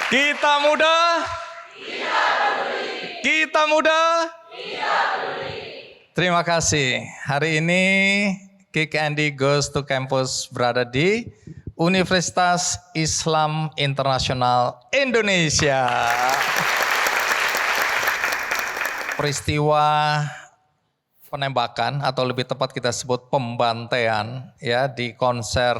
Kita muda. Kita muda. Terima kasih. Hari ini Kick Andy Goes to Campus berada di Universitas Islam Internasional Indonesia. Peristiwa penembakan atau lebih tepat kita sebut pembantaian ya di konser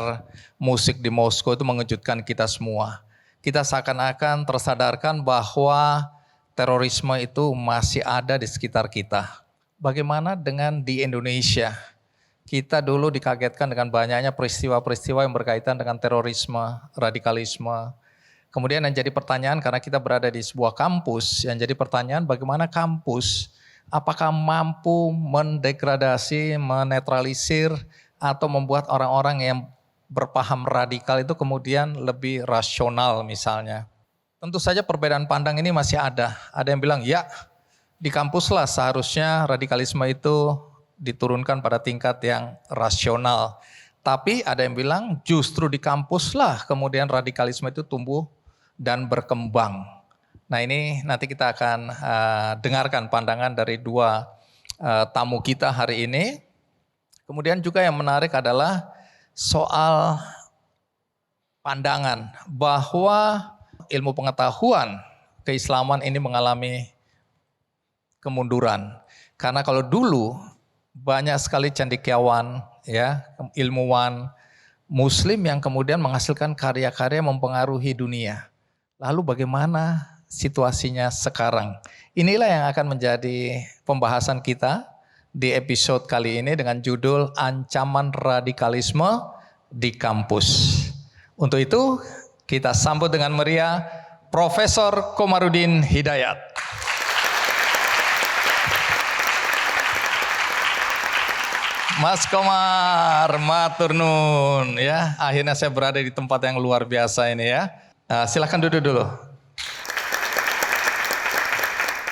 musik di Moskow itu mengejutkan kita semua. Kita seakan-akan tersadarkan bahwa terorisme itu masih ada di sekitar kita. Bagaimana dengan di Indonesia? Kita dulu dikagetkan dengan banyaknya peristiwa-peristiwa yang berkaitan dengan terorisme, radikalisme. Kemudian yang jadi pertanyaan karena kita berada di sebuah kampus, yang jadi pertanyaan bagaimana kampus, apakah mampu mendegradasi, menetralisir, atau membuat orang-orang yang berpaham radikal itu kemudian lebih rasional misalnya. Tentu saja perbedaan pandang ini masih ada. Ada yang bilang ya di kampus lah seharusnya radikalisme itu diturunkan pada tingkat yang rasional. Tapi ada yang bilang justru di kampus lah kemudian radikalisme itu tumbuh dan berkembang. Nah ini nanti kita akan dengarkan pandangan dari dua tamu kita hari ini. Kemudian juga yang menarik adalah soal pandangan bahwa ilmu pengetahuan keislaman ini mengalami kemunduran. Karena kalau dulu banyak sekali cendekiawan, ya, ilmuwan muslim yang kemudian menghasilkan karya-karya mempengaruhi dunia. Lalu bagaimana situasinya sekarang? Inilah yang akan menjadi pembahasan kita di episode kali ini dengan judul Ancaman Radikalisme di Kampus. Untuk itu kita sambut dengan meriah Profesor Komarudin Hidayat. Mas Komar, matur nun ya. Akhirnya saya berada di tempat yang luar biasa ini ya. Silakan duduk dulu.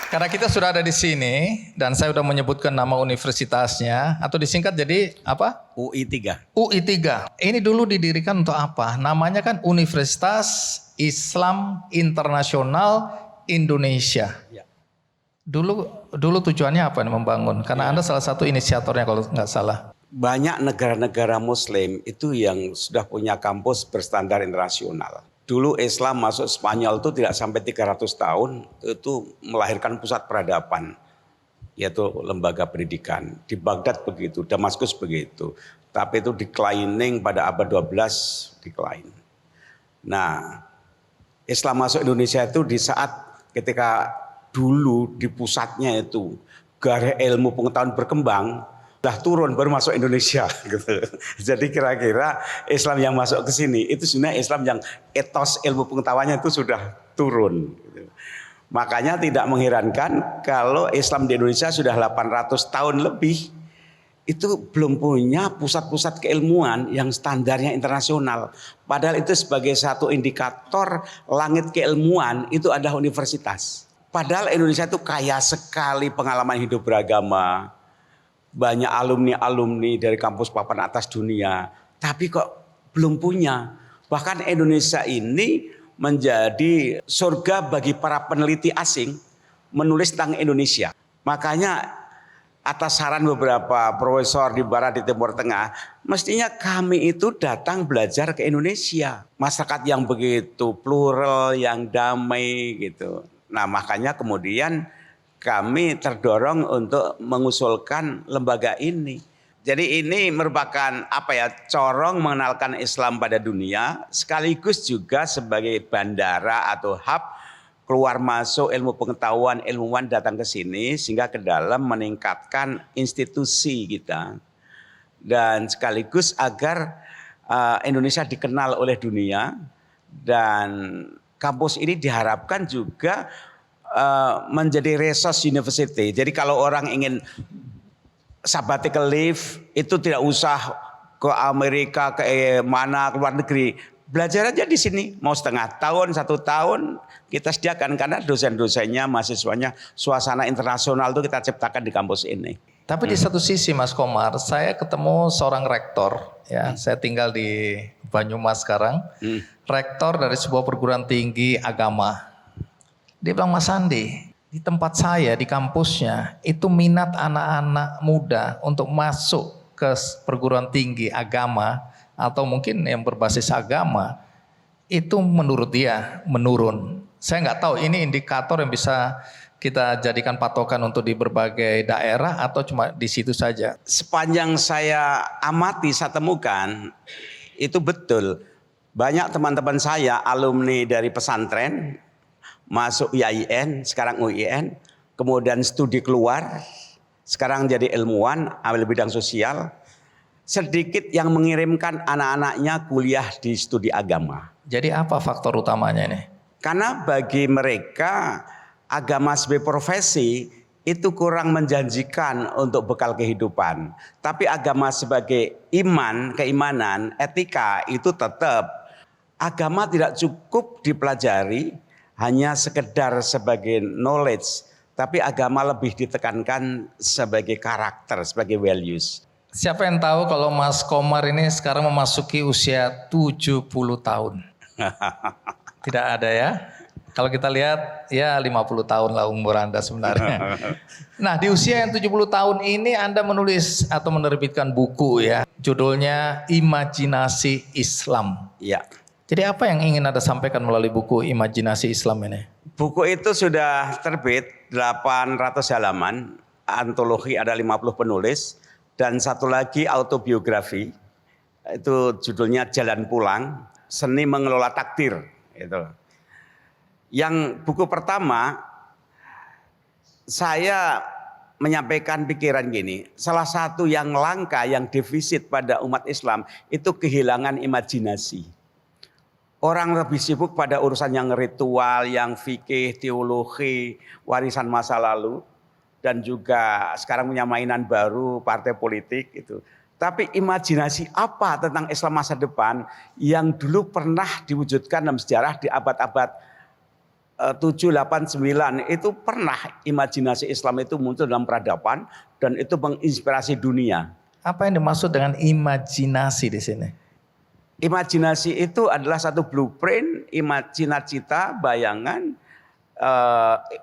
Karena kita sudah ada di sini dan saya sudah menyebutkan nama universitasnya atau disingkat jadi apa? UI 3. UI 3. Ini dulu didirikan untuk apa? Namanya kan Universitas Islam Internasional Indonesia. Ya. Dulu tujuannya apa nih membangun? Karena Anda salah satu inisiatornya kalau nggak salah. Banyak negara-negara Muslim itu yang sudah punya kampus berstandar internasional. Dulu Islam masuk Spanyol itu tidak sampai 300 tahun itu melahirkan pusat peradaban, yaitu lembaga pendidikan. Di Baghdad begitu, Damaskus begitu. Tapi itu declining pada abad 12 decline. Nah, Islam masuk Indonesia itu di saat ketika dulu di pusatnya itu garis ilmu pengetahuan berkembang, dah turun baru masuk Indonesia gitu. Jadi kira-kira Islam yang masuk ke sini itu sebenarnya Islam yang etos ilmu pengetahuannya itu sudah turun gitu. Makanya tidak mengherankan kalau Islam di Indonesia sudah 800 tahun lebih itu belum punya pusat-pusat keilmuan yang standarnya internasional. Padahal itu sebagai satu indikator langit keilmuan itu adalah universitas. Padahal Indonesia itu kaya sekali pengalaman hidup beragama. Banyak alumni-alumni dari kampus papan atas dunia. Tapi kok belum punya. Bahkan Indonesia ini menjadi surga bagi para peneliti asing menulis tentang Indonesia. Makanya atas saran beberapa profesor di barat di Timur Tengah, mestinya kami itu datang belajar ke Indonesia. Masyarakat yang begitu plural, yang damai gitu. Nah makanya kemudian kami terdorong untuk mengusulkan lembaga ini. Jadi ini merupakan corong mengenalkan Islam pada dunia, sekaligus juga sebagai bandara atau hub keluar masuk ilmu pengetahuan, ilmuwan datang ke sini sehingga ke dalam meningkatkan institusi kita. Dan sekaligus agar Indonesia dikenal oleh dunia dan kampus ini diharapkan juga menjadi resource university. Jadi kalau orang ingin sabbatical leave itu tidak usah ke Amerika, ke mana, ke luar negeri. Belajar aja di sini. Mau setengah tahun, 1 tahun kita sediakan. Karena dosen-dosennya, mahasiswanya, suasana internasional itu kita ciptakan di kampus ini. Tapi di satu sisi Mas Komar, saya ketemu seorang rektor, ya, saya tinggal di Banyumas sekarang, rektor dari sebuah perguruan tinggi agama. Dia bilang, Mas Andi, di tempat saya, di kampusnya, itu minat anak-anak muda untuk masuk ke perguruan tinggi agama, atau mungkin yang berbasis agama, itu menurut dia menurun. Saya nggak tahu ini indikator yang bisa kita jadikan patokan untuk di berbagai daerah atau cuma di situ saja? Sepanjang saya amati, saya temukan, itu betul. Banyak teman-teman saya, alumni dari pesantren, masuk IAIN, sekarang UIN, kemudian studi keluar, sekarang jadi ilmuwan, ambil bidang sosial. Sedikit yang mengirimkan anak-anaknya kuliah di studi agama. Jadi apa faktor utamanya ini? Karena bagi mereka agama sebagai profesi itu kurang menjanjikan untuk bekal kehidupan. Tapi agama sebagai iman, keimanan, etika itu tetap. Agama tidak cukup dipelajari hanya sekedar sebagai knowledge. Tapi agama lebih ditekankan sebagai karakter, sebagai values. Siapa yang tahu kalau Mas Komar ini sekarang memasuki usia 70 tahun? Tidak ada ya? Kalau kita lihat ya 50 tahun lah umur Anda sebenarnya. Nah di usia yang 70 tahun ini Anda menulis atau menerbitkan buku ya. Judulnya Imajinasi Islam. Ya. Jadi apa yang ingin Anda sampaikan melalui buku Imajinasi Islam ini? Buku itu sudah terbit 800 halaman. Antologi ada 50 penulis. Dan satu lagi autobiografi. Itu judulnya Jalan Pulang. Seni Mengelola Takdir. Itu. Yang buku pertama, saya menyampaikan pikiran gini, salah satu yang langka, yang defisit pada umat Islam, itu kehilangan imajinasi. Orang lebih sibuk pada urusan yang ritual, yang fikih, teologi, warisan masa lalu, dan juga sekarang punya mainan baru, partai politik itu. Tapi imajinasi apa tentang Islam masa depan yang dulu pernah diwujudkan dalam sejarah di abad-abad 7, 8, 9 itu pernah imajinasi Islam itu muncul dalam peradaban dan itu menginspirasi dunia. Apa yang dimaksud dengan imajinasi di sini? Imajinasi itu adalah satu blueprint, cita-cita, bayangan,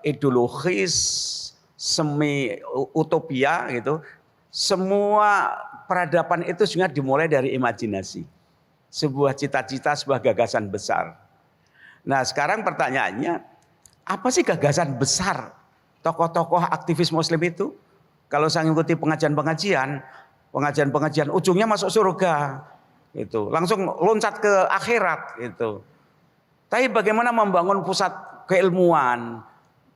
ideologis, semi utopia gitu. Semua peradaban itu sebenarnya dimulai dari imajinasi. Sebuah cita-cita, sebuah gagasan besar. Nah sekarang pertanyaannya, apa sih gagasan besar tokoh-tokoh aktivis muslim itu? Kalau saya mengikuti pengajian-pengajian ujungnya masuk surga. Itu langsung loncat ke akhirat itu. Tapi bagaimana membangun pusat keilmuan,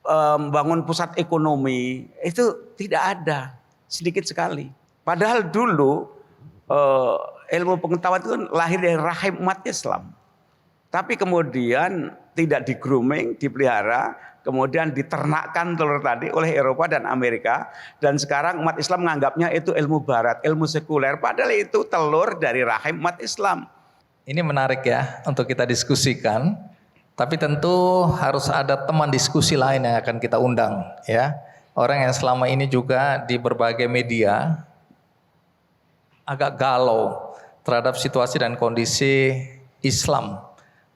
membangun pusat ekonomi, itu tidak ada, sedikit sekali. Padahal dulu ilmu pengetahuan itu lahir dari rahim umat Islam. Tapi kemudian tidak di-grooming, dipelihara, kemudian diternakkan telur tadi oleh Eropa dan Amerika. Dan sekarang umat Islam menganggapnya itu ilmu barat, ilmu sekuler. Padahal itu telur dari rahim umat Islam. Ini menarik ya untuk kita diskusikan. Tapi tentu harus ada teman diskusi lain yang akan kita undang ya. Orang yang selama ini juga di berbagai media agak galau terhadap situasi dan kondisi Islam.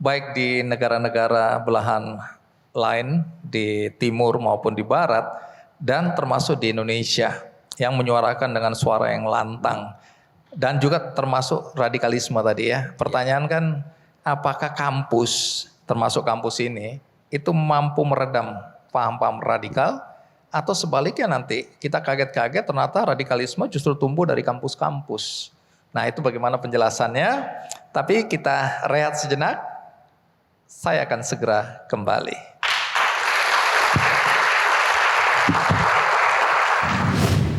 Baik di negara-negara belahan lain, di timur maupun di barat, dan termasuk di Indonesia yang menyuarakan dengan suara yang lantang. Dan juga termasuk radikalisme tadi ya. Pertanyaan kan, apakah kampus, termasuk kampus ini, itu mampu meredam paham-paham radikal, atau sebaliknya nanti kita kaget-kaget ternyata radikalisme justru tumbuh dari kampus-kampus. Nah itu bagaimana penjelasannya, tapi kita rehat sejenak. Saya akan segera kembali.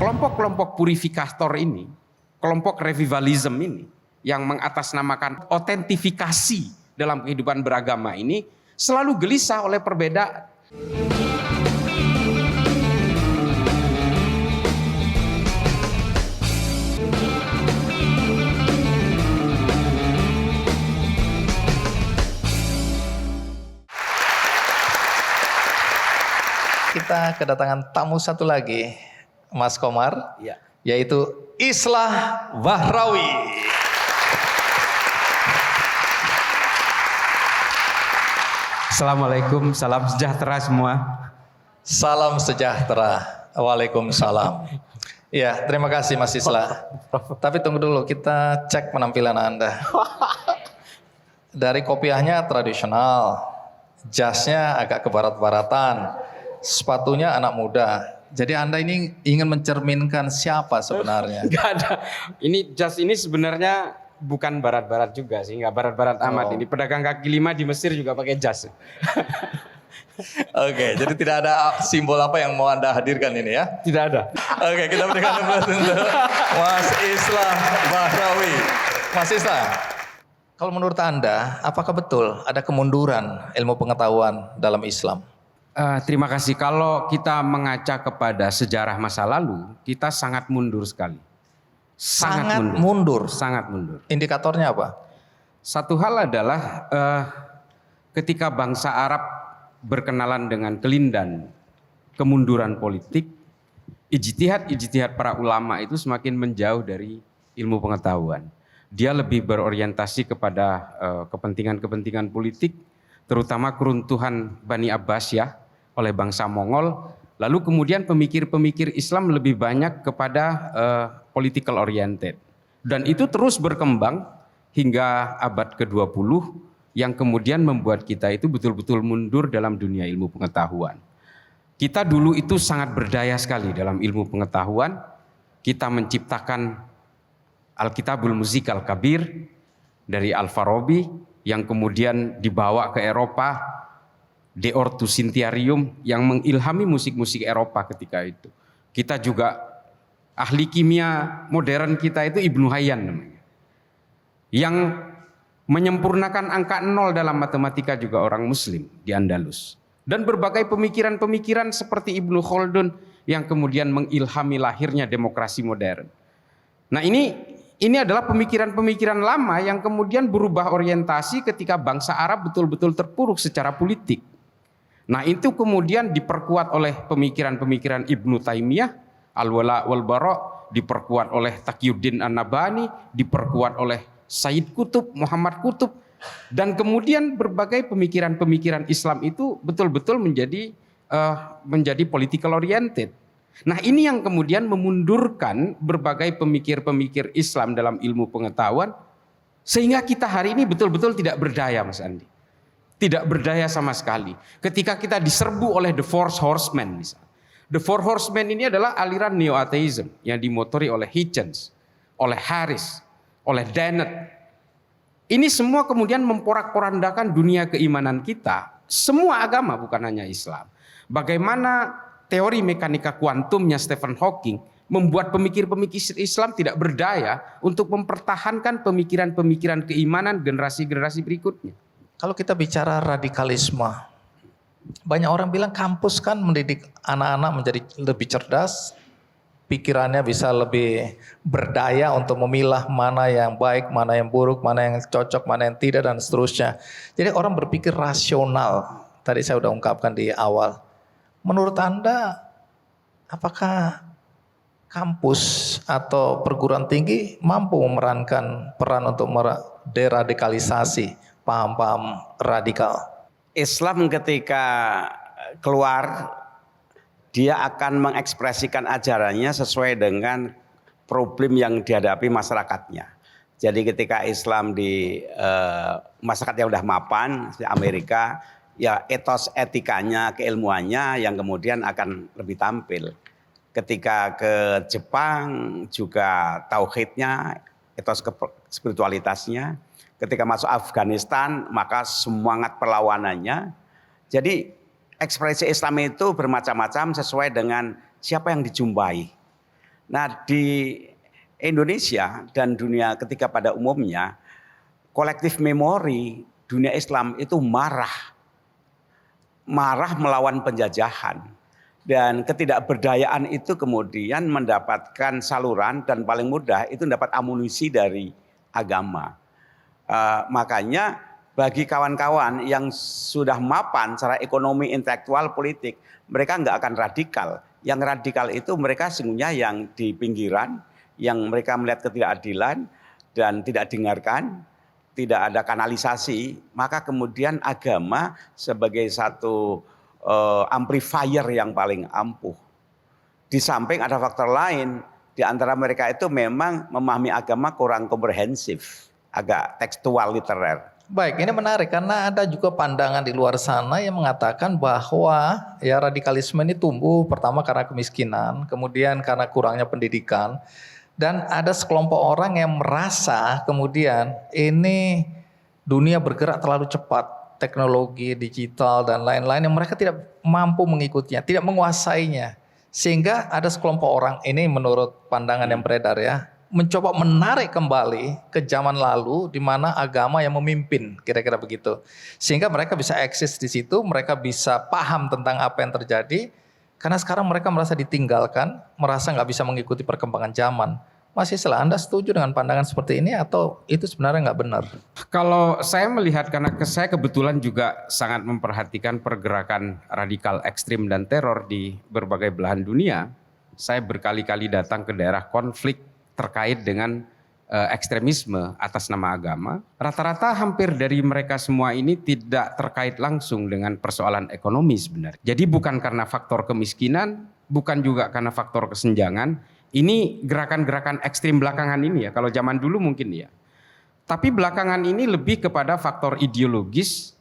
Kelompok-kelompok purifikator ini, kelompok revivalism ini, yang mengatasnamakan otentifikasi dalam kehidupan beragama ini, selalu gelisah oleh perbedaan. Kita kedatangan tamu satu lagi, Mas Komar, Ya. yaitu Islah Bahrawi. Assalamualaikum, salam sejahtera semua. Salam sejahtera. Waalaikumsalam. Ya, terima kasih Mas Islah. Tapi tunggu dulu, kita cek penampilan Anda. Dari kopiahnya tradisional, jasnya agak kebarat-baratan, sepatunya anak muda. Jadi Anda ini ingin mencerminkan siapa sebenarnya? Enggak ada. Ini jas ini sebenarnya bukan barat-barat juga sih, nggak barat-barat amat. Ini pedagang kaki lima di Mesir juga pakai jas. Oke, jadi tidak ada simbol apa yang mau Anda hadirkan ini ya? Tidak ada. Oke, kita berikan tepuk untuk Mas Islah Bahrawi. Mas Islah, kalau menurut Anda, apakah betul ada kemunduran ilmu pengetahuan dalam Islam? Terima kasih. Kalau kita mengaca kepada sejarah masa lalu, kita sangat mundur sekali. Sangat mundur. Sangat mundur. Indikatornya apa? Satu hal adalah ketika bangsa Arab berkenalan dengan kelindan kemunduran politik, ijtihad para ulama itu semakin menjauh dari ilmu pengetahuan. Dia lebih berorientasi kepada kepentingan-kepentingan politik, terutama keruntuhan Bani Abbasiyah oleh bangsa Mongol. Lalu kemudian pemikir-pemikir Islam lebih banyak kepada political oriented. Dan itu terus berkembang hingga abad ke-20 yang kemudian membuat kita itu betul-betul mundur dalam dunia ilmu pengetahuan. Kita dulu itu sangat berdaya sekali dalam ilmu pengetahuan. Kita menciptakan Alkitabul Muzik Al-Kabir dari Al-Farabi yang kemudian dibawa ke Eropa, De Ortu Sintiarium yang mengilhami musik-musik Eropa ketika itu. Kita juga ahli kimia modern kita itu Ibnu Hayyan namanya. Yang menyempurnakan angka 0 dalam matematika juga orang Muslim di Andalus. Dan berbagai pemikiran-pemikiran seperti Ibnu Khaldun yang kemudian mengilhami lahirnya demokrasi modern. Nah ini adalah pemikiran-pemikiran lama yang kemudian berubah orientasi ketika bangsa Arab betul-betul terpuruk secara politik. Nah itu kemudian diperkuat oleh pemikiran-pemikiran Ibnu Taimiyah, Al-Wala wal Bara, diperkuat oleh Taqiyuddin An-Nabhani, diperkuat oleh Sayyid Qutb, Muhammad Qutb, dan kemudian berbagai pemikiran-pemikiran Islam itu betul-betul menjadi political oriented. Nah ini yang kemudian memundurkan berbagai pemikir-pemikir Islam dalam ilmu pengetahuan, sehingga kita hari ini betul-betul tidak berdaya, Mas Andi. Tidak berdaya sama sekali. Ketika kita diserbu oleh the Four Horsemen misalnya. The Four Horsemen ini adalah aliran neo-atheism yang dimotori oleh Hitchens, oleh Harris, oleh Dennett. Ini semua kemudian memporak-porandakan dunia keimanan kita. Semua agama, bukan hanya Islam. Bagaimana teori mekanika kuantumnya Stephen Hawking membuat pemikir-pemikir Islam tidak berdaya untuk mempertahankan pemikiran-pemikiran keimanan generasi-generasi berikutnya. Kalau kita bicara radikalisme, banyak orang bilang kampus kan mendidik anak-anak menjadi lebih cerdas, pikirannya bisa lebih berdaya untuk memilah mana yang baik, mana yang buruk, mana yang cocok, mana yang tidak, dan seterusnya. Jadi orang berpikir rasional. Tadi saya sudah ungkapkan di awal. Menurut Anda, apakah kampus atau perguruan tinggi mampu memerankan peran untuk deradikalisasi paham-paham radikal? Islam ketika keluar, dia akan mengekspresikan ajarannya sesuai dengan problem yang dihadapi masyarakatnya. Jadi ketika Islam di masyarakat yang sudah mapan, di Amerika, ya etos etikanya, keilmuannya yang kemudian akan lebih tampil. Ketika ke Jepang juga tauhidnya, etos spiritualitasnya. Ketika masuk Afghanistan maka semangat perlawanannya. Jadi ekspresi Islam itu bermacam-macam sesuai dengan siapa yang dijumpai. Nah di Indonesia dan dunia ketika pada umumnya, kolektif memori dunia Islam itu marah melawan penjajahan. Dan ketidakberdayaan itu kemudian mendapatkan saluran dan paling mudah itu mendapat amunisi dari agama. Makanya bagi kawan-kawan yang sudah mapan secara ekonomi, intelektual, politik, mereka nggak akan radikal Yang radikal itu mereka sesungguhnya yang di pinggiran, yang mereka melihat ketidakadilan dan tidak dengarkan, tidak ada kanalisasi, maka kemudian agama sebagai satu amplifier yang paling ampuh. Di samping ada faktor lain, di antara mereka itu memang memahami agama kurang komprehensif, agak tekstual literer. Baik, ini menarik karena ada juga pandangan di luar sana yang mengatakan bahwa ya radikalisme ini tumbuh pertama karena kemiskinan, kemudian karena kurangnya pendidikan, dan ada sekelompok orang yang merasa kemudian ini dunia bergerak terlalu cepat, teknologi digital dan lain-lain yang mereka tidak mampu mengikutinya, tidak menguasainya. Sehingga ada sekelompok orang ini menurut pandangan yang beredar ya, mencoba menarik kembali ke zaman lalu di mana agama yang memimpin, kira-kira begitu. Sehingga mereka bisa eksis di situ, mereka bisa paham tentang apa yang terjadi, karena sekarang mereka merasa ditinggalkan, merasa nggak bisa mengikuti perkembangan zaman. Mas Isla, Anda setuju dengan pandangan seperti ini atau itu sebenarnya nggak benar? Kalau saya melihat, karena saya kebetulan juga sangat memperhatikan pergerakan radikal ekstrim dan teror di berbagai belahan dunia, saya berkali-kali datang ke daerah konflik terkait dengan ekstremisme atas nama agama. Rata-rata hampir dari mereka semua ini tidak terkait langsung dengan persoalan ekonomi sebenarnya. Jadi bukan karena faktor kemiskinan, bukan juga karena faktor kesenjangan. Ini gerakan-gerakan ekstrim belakangan ini ya, kalau zaman dulu mungkin ya. Tapi belakangan ini lebih kepada faktor ideologis,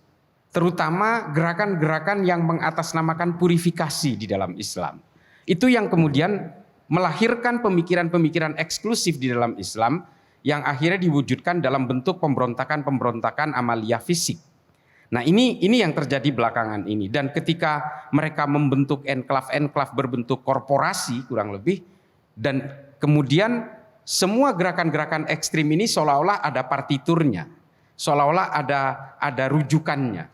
terutama gerakan-gerakan yang mengatasnamakan purifikasi di dalam Islam. Itu yang kemudian melahirkan pemikiran-pemikiran eksklusif di dalam Islam yang akhirnya diwujudkan dalam bentuk pemberontakan-pemberontakan amalia fisik. Nah ini yang terjadi belakangan ini. Dan ketika mereka membentuk enklav-enklav berbentuk korporasi kurang lebih, dan kemudian semua gerakan-gerakan ekstrim ini seolah-olah ada partiturnya, seolah-olah ada rujukannya.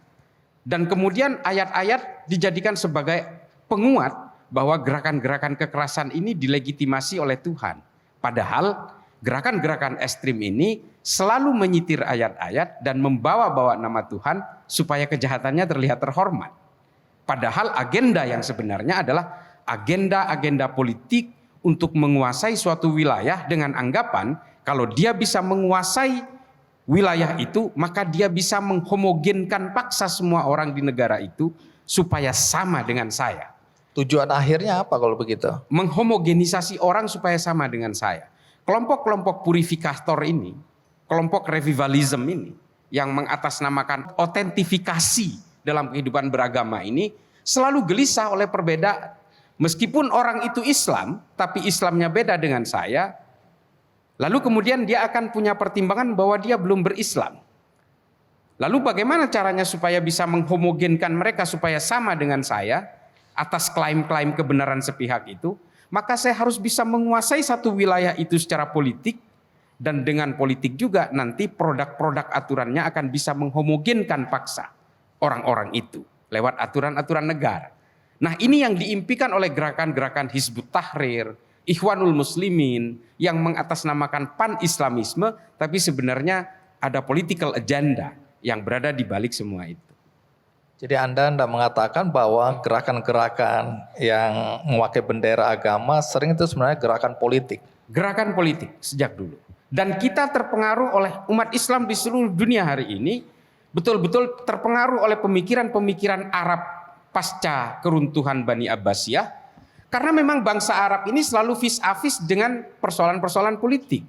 Dan kemudian ayat-ayat dijadikan sebagai penguat bahwa gerakan-gerakan kekerasan ini dilegitimasi oleh Tuhan. Padahal gerakan-gerakan ekstrim ini selalu menyitir ayat-ayat dan membawa-bawa nama Tuhan supaya kejahatannya terlihat terhormat. Padahal agenda yang sebenarnya adalah agenda-agenda politik untuk menguasai suatu wilayah dengan anggapan kalau dia bisa menguasai wilayah itu, maka dia bisa menghomogenkan paksa semua orang di negara itu supaya sama dengan saya. Tujuan akhirnya apa kalau begitu? Menghomogenisasi orang supaya sama dengan saya. Kelompok-kelompok purifikator ini, kelompok revivalism ini, yang mengatasnamakan otentifikasi dalam kehidupan beragama ini, selalu gelisah oleh perbedaan. Meskipun orang itu Islam, tapi Islamnya beda dengan saya, lalu kemudian dia akan punya pertimbangan bahwa dia belum berislam. Lalu bagaimana caranya supaya bisa menghomogenkan mereka supaya sama dengan saya atas klaim-klaim kebenaran sepihak itu? Maka saya harus bisa menguasai satu wilayah itu secara politik, dan dengan politik juga nanti produk-produk aturannya akan bisa menghomogenkan paksa orang-orang itu lewat aturan-aturan negara. Nah ini yang diimpikan oleh gerakan-gerakan Hizbut Tahrir, Ikhwanul Muslimin yang mengatasnamakan pan-islamisme, tapi sebenarnya ada political agenda yang berada di balik semua itu. Jadi Anda mengatakan bahwa gerakan-gerakan yang memakai bendera agama sering itu sebenarnya gerakan politik. Gerakan politik sejak dulu. Dan kita terpengaruh oleh umat Islam di seluruh dunia hari ini, betul-betul terpengaruh oleh pemikiran-pemikiran Arab pasca keruntuhan Bani Abbasiyah, karena memang bangsa Arab ini selalu vis-a-vis dengan persoalan-persoalan politik.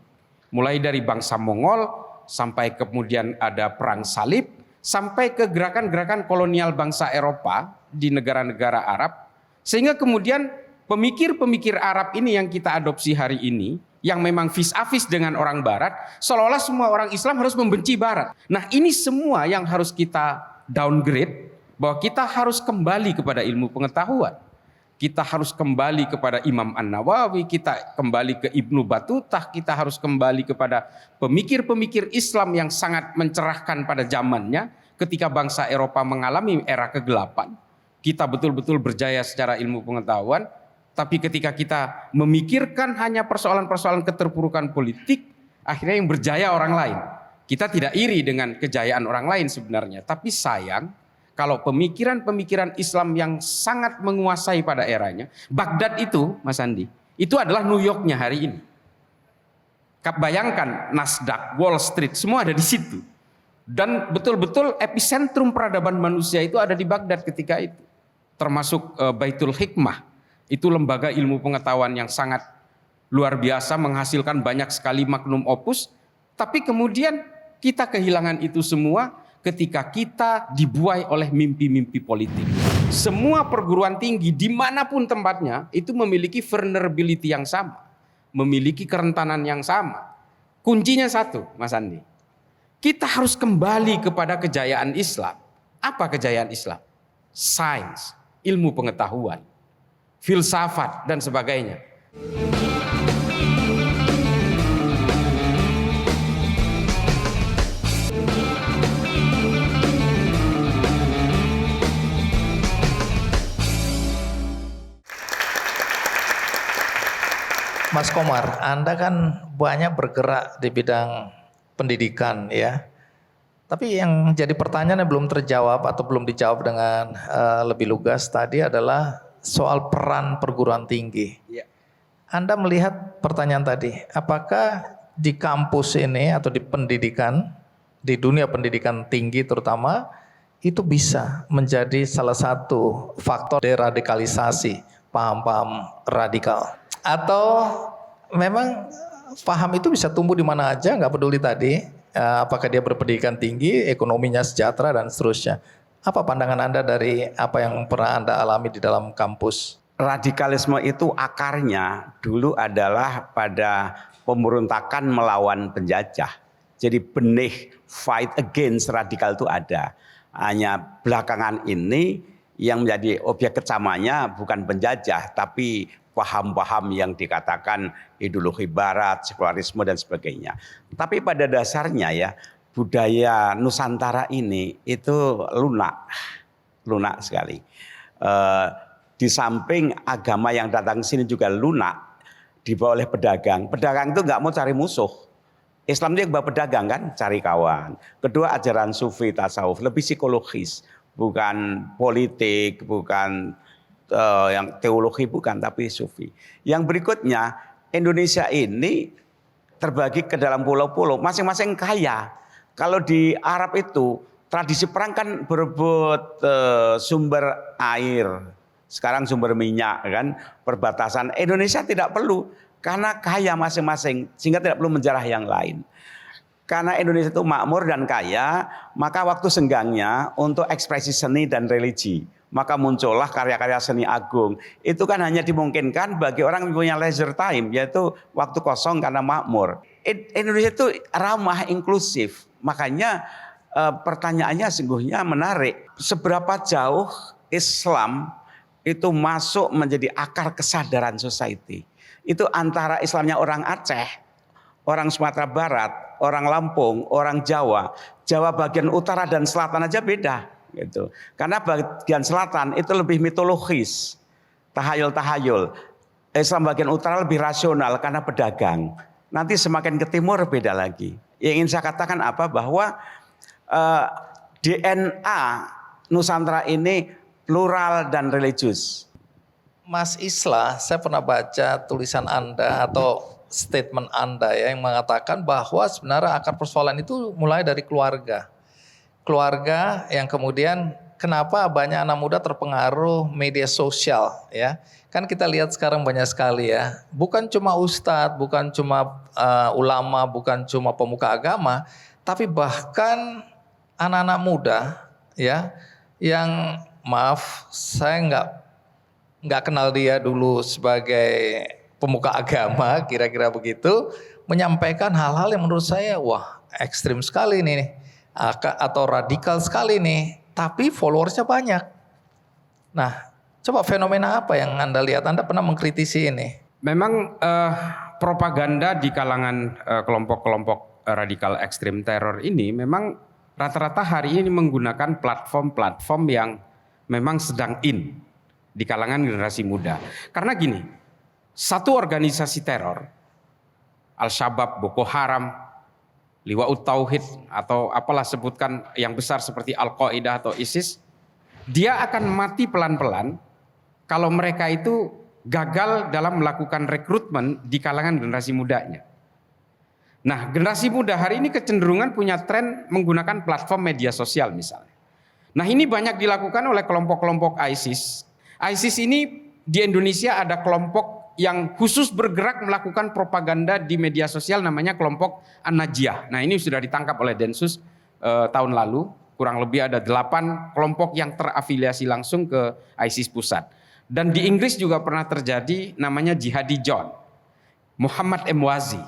Mulai dari bangsa Mongol, sampai kemudian ada perang salib, sampai ke gerakan-gerakan kolonial bangsa Eropa di negara-negara Arab. Sehingga kemudian pemikir-pemikir Arab ini yang kita adopsi hari ini, yang memang vis-a-vis dengan orang Barat, seolah-olah semua orang Islam harus membenci Barat. Nah ini semua yang harus kita downgrade, bahwa kita harus kembali kepada ilmu pengetahuan. Kita harus kembali kepada Imam An-Nawawi, kita kembali ke Ibnu Batutah, kita harus kembali kepada pemikir-pemikir Islam yang sangat mencerahkan pada zamannya ketika bangsa Eropa mengalami era kegelapan. Kita betul-betul berjaya secara ilmu pengetahuan, tapi ketika kita memikirkan hanya persoalan-persoalan keterpurukan politik, akhirnya yang berjaya orang lain. Kita tidak iri dengan kejayaan orang lain sebenarnya, tapi sayang kalau pemikiran-pemikiran Islam yang sangat menguasai pada eranya, Baghdad itu, Mas Andi, itu adalah New York-nya hari ini. Bayangkan Nasdaq, Wall Street, semua ada di situ. Dan betul-betul epicentrum peradaban manusia itu ada di Baghdad ketika itu. Termasuk Baitul Hikmah, itu lembaga ilmu pengetahuan yang sangat luar biasa, menghasilkan banyak sekali magnum opus. Tapi kemudian kita kehilangan itu semua ketika kita dibuai oleh mimpi-mimpi politik. Semua perguruan tinggi dimanapun tempatnya itu memiliki vulnerability yang sama, memiliki kerentanan yang sama. Kuncinya satu, Mas Andi, kita harus kembali kepada kejayaan Islam. Apa kejayaan Islam? Sains, ilmu pengetahuan, filsafat, dan sebagainya. Mas Komar, Anda kan banyak bergerak di bidang pendidikan ya. Tapi yang jadi pertanyaan yang belum terjawab atau belum dijawab dengan lebih lugas tadi adalah soal peran perguruan tinggi. Ya. Anda melihat pertanyaan tadi, apakah di kampus ini atau di pendidikan, di dunia pendidikan tinggi terutama, itu bisa menjadi salah satu faktor deradikalisasi paham-paham radikal? Atau memang paham itu bisa tumbuh di mana aja, nggak peduli tadi apakah dia berpendidikan tinggi, ekonominya sejahtera, dan seterusnya. Apa pandangan Anda dari apa yang pernah Anda alami di dalam kampus? Radikalisme itu akarnya dulu adalah pada pemberontakan melawan penjajah. Jadi benih fight against radikal itu ada. Hanya belakangan ini yang menjadi objek kecamannya bukan penjajah, tapi paham-paham yang dikatakan ideologi barat, sekularisme dan sebagainya. Tapi pada dasarnya ya, budaya Nusantara ini itu lunak sekali. Di samping agama yang datang ke sini juga lunak, dibawa oleh pedagang. Pedagang itu nggak mau cari musuh. Islam dia bawa pedagang kan, cari kawan. Kedua, ajaran sufi tasawuf lebih psikologis, bukan politik, bukan yang teologi, bukan, tapi sufi. Yang berikutnya, Indonesia ini terbagi ke dalam pulau-pulau, masing-masing kaya. Kalau di Arab itu tradisi perang kan berebut sumber air, sekarang sumber minyak kan, perbatasan. Indonesia tidak perlu karena kaya masing-masing, sehingga tidak perlu menjarah yang lain. Karena Indonesia itu makmur dan kaya, maka waktu senggangnya untuk ekspresi seni dan religi. Maka muncullah karya-karya seni agung. Itu kan hanya dimungkinkan bagi orang yang punya leisure time, yaitu waktu kosong karena makmur. Indonesia itu ramah, inklusif. Makanya pertanyaannya sungguhnya menarik. Seberapa jauh Islam itu masuk menjadi akar kesadaran society. Itu antara Islamnya orang Aceh, orang Sumatera Barat, orang Lampung, orang Jawa. Jawa bagian utara dan selatan aja beda. Gitu. Karena bagian selatan itu lebih mitologis, tahayul-tahayul. Islam bagian utara lebih rasional karena pedagang. Nanti semakin ke timur beda lagi. Yang ingin saya katakan apa? Bahwa DNA Nusantara ini plural dan religius. Mas Islah, saya pernah baca tulisan Anda atau statement Anda ya, yang mengatakan bahwa sebenarnya akar persoalan itu mulai dari keluarga. Keluarga yang kemudian kenapa banyak anak muda terpengaruh media sosial ya. Kan kita lihat sekarang banyak sekali ya. Bukan cuma ustadz, bukan cuma ulama, bukan cuma pemuka agama, tapi bahkan anak-anak muda ya yang maaf saya nggak kenal dia dulu sebagai pemuka agama, kira-kira begitu, menyampaikan hal-hal yang menurut saya wah ekstrim sekali nih. Atau radikal sekali nih, tapi followersnya banyak. Nah, coba fenomena apa yang Anda lihat? Anda pernah mengkritisi ini? Memang propaganda di kalangan kelompok-kelompok radikal ekstrim teror ini memang rata-rata hari ini menggunakan platform-platform yang memang sedang in di kalangan generasi muda. Karena gini, satu organisasi teror, Al-Shabaab, Boko Haram, Liwaut Tauhid atau apalah sebutkan yang besar seperti Al-Qaeda atau ISIS, dia akan mati pelan-pelan kalau mereka itu gagal dalam melakukan rekrutmen di kalangan generasi mudanya. Nah, generasi muda hari ini kecenderungan punya tren menggunakan platform media sosial misalnya. Nah, ini banyak dilakukan oleh kelompok-kelompok ISIS. ISIS ini di Indonesia ada kelompok yang khusus bergerak melakukan propaganda di media sosial, namanya kelompok An-Najiyah. Nah, ini sudah ditangkap oleh Densus tahun lalu. Kurang lebih ada 8 kelompok yang terafiliasi langsung ke ISIS pusat. Dan di Inggris juga pernah terjadi namanya Jihadi John, Muhammad Emwazi.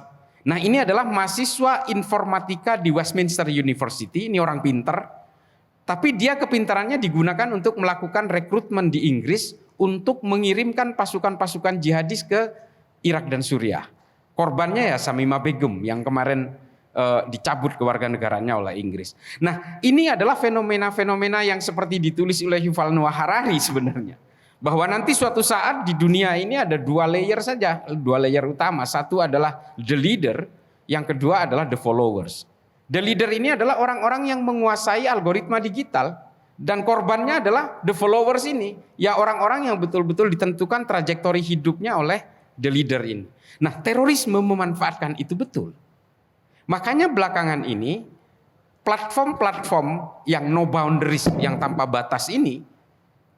Nah, ini adalah mahasiswa informatika di Westminster University, ini orang pinter, tapi dia kepintarannya digunakan untuk melakukan rekrutmen di Inggris untuk mengirimkan pasukan-pasukan jihadis ke Irak dan Suriah. Korbannya ya Samimah Begum yang kemarin dicabut kewarganegaranya oleh Inggris. Nah, ini adalah fenomena-fenomena yang seperti ditulis oleh Yuval Noah Harari sebenarnya. Bahwa nanti suatu saat di dunia ini ada 2 layer saja, 2 layer utama. Satu adalah the leader, yang kedua adalah the followers. The leader ini adalah orang-orang yang menguasai algoritma digital, dan korbannya adalah the followers ini, ya orang-orang yang betul-betul ditentukan trajektori hidupnya oleh the leader ini. Nah, terorisme memanfaatkan itu betul. Makanya belakangan ini platform-platform yang no boundaries, yang tanpa batas ini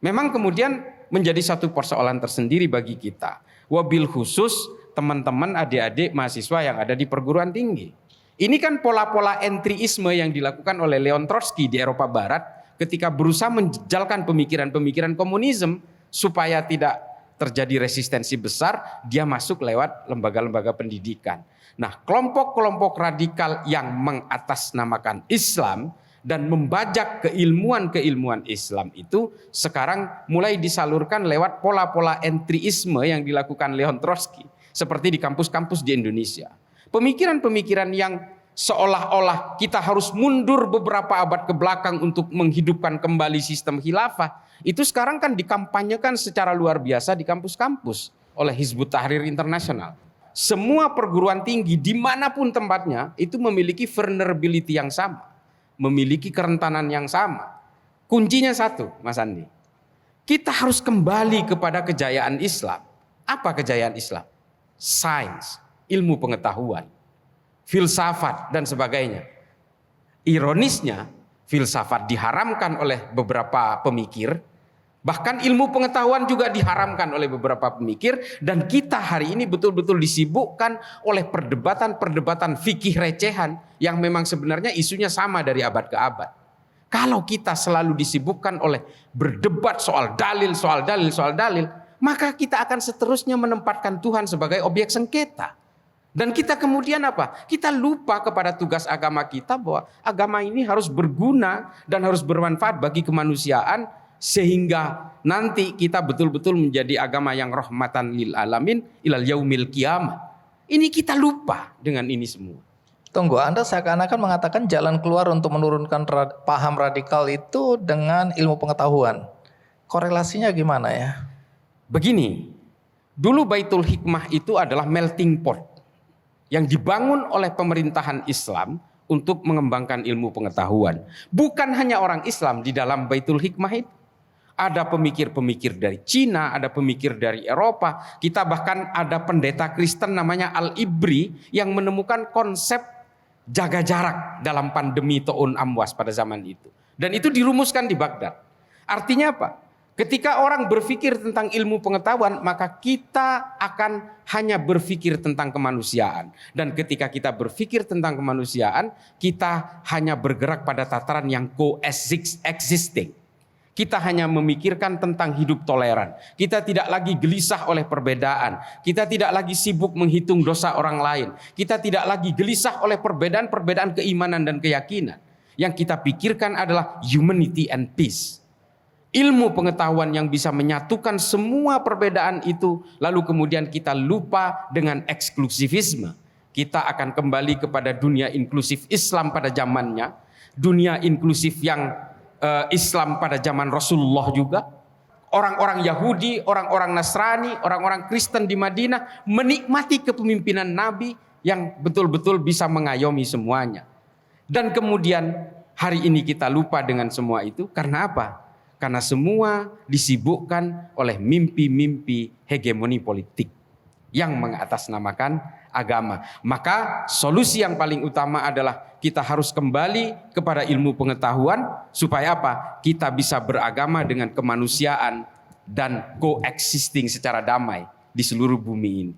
memang kemudian menjadi satu persoalan tersendiri bagi kita. Wabil khusus teman-teman adik-adik mahasiswa yang ada di perguruan tinggi. Ini kan pola-pola entryisme yang dilakukan oleh Leon Trotsky di Eropa Barat ketika berusaha menjejalkan pemikiran-pemikiran komunisme supaya tidak terjadi resistensi besar, dia masuk lewat lembaga-lembaga pendidikan. Nah, kelompok-kelompok radikal yang mengatasnamakan Islam dan membajak keilmuan-keilmuan Islam itu sekarang mulai disalurkan lewat pola-pola entryisme yang dilakukan Leon Trotsky seperti di kampus-kampus di Indonesia. Pemikiran-pemikiran yang seolah-olah kita harus mundur beberapa abad ke belakang untuk menghidupkan kembali sistem khilafah, itu sekarang kan dikampanyekan secara luar biasa di kampus-kampus oleh Hizbut Tahrir Internasional. Semua perguruan tinggi dimanapun tempatnya itu memiliki vulnerability yang sama, memiliki kerentanan yang sama. Kuncinya satu, Mas Andi. Kita harus kembali kepada kejayaan Islam. Apa kejayaan Islam? Sains, ilmu pengetahuan, filsafat dan sebagainya. Ironisnya, filsafat diharamkan oleh beberapa pemikir, bahkan ilmu pengetahuan juga diharamkan oleh beberapa pemikir, dan kita hari ini betul-betul disibukkan oleh perdebatan-perdebatan fikih recehan yang memang sebenarnya isunya sama dari abad ke abad. Kalau kita selalu disibukkan oleh berdebat soal dalil, maka kita akan seterusnya menempatkan Tuhan sebagai objek sengketa. Dan kita kemudian apa? Kita lupa kepada tugas agama kita bahwa agama ini harus berguna dan harus bermanfaat bagi kemanusiaan, sehingga nanti kita betul-betul menjadi agama yang rahmatan lil alamin ilal yaumil qiyamah. Ini kita lupa dengan ini semua. Tunggu, Anda seakan-akan mengatakan jalan keluar untuk menurunkan paham radikal itu dengan ilmu pengetahuan. Korelasinya gimana ya? Begini, dulu Baitul Hikmah itu adalah melting pot yang dibangun oleh pemerintahan Islam untuk mengembangkan ilmu pengetahuan. Bukan hanya orang Islam di dalam Baitul Hikmah itu. Ada pemikir-pemikir dari Cina, ada pemikir dari Eropa. Kita bahkan ada pendeta Kristen namanya Al-Ibri yang menemukan konsep jaga jarak dalam pandemi Ta'un Amwas pada zaman itu. Dan itu dirumuskan di Baghdad. Artinya apa? Ketika orang berpikir tentang ilmu pengetahuan, maka kita akan hanya berpikir tentang kemanusiaan. Dan ketika kita berpikir tentang kemanusiaan, kita hanya bergerak pada tataran yang coexisting. Kita hanya memikirkan tentang hidup toleran. Kita tidak lagi gelisah oleh perbedaan. Kita tidak lagi sibuk menghitung dosa orang lain. Kita tidak lagi gelisah oleh perbedaan-perbedaan keimanan dan keyakinan. Yang kita pikirkan adalah humanity and peace. Ilmu pengetahuan yang bisa menyatukan semua perbedaan itu, lalu kemudian kita lupa dengan eksklusivisme. Kita akan kembali kepada dunia inklusif Islam pada zamannya, dunia inklusif yang Islam pada zaman Rasulullah juga. Orang-orang Yahudi, orang-orang Nasrani, orang-orang Kristen di Madinah menikmati kepemimpinan Nabi yang betul-betul bisa mengayomi semuanya. Dan kemudian hari ini kita lupa dengan semua itu karena apa? karena semua disibukkan oleh mimpi-mimpi hegemoni politik yang mengatasnamakan agama. Maka solusi yang paling utama adalah kita harus kembali kepada ilmu pengetahuan supaya apa? Kita bisa beragama dengan kemanusiaan dan coexisting secara damai di seluruh bumi ini.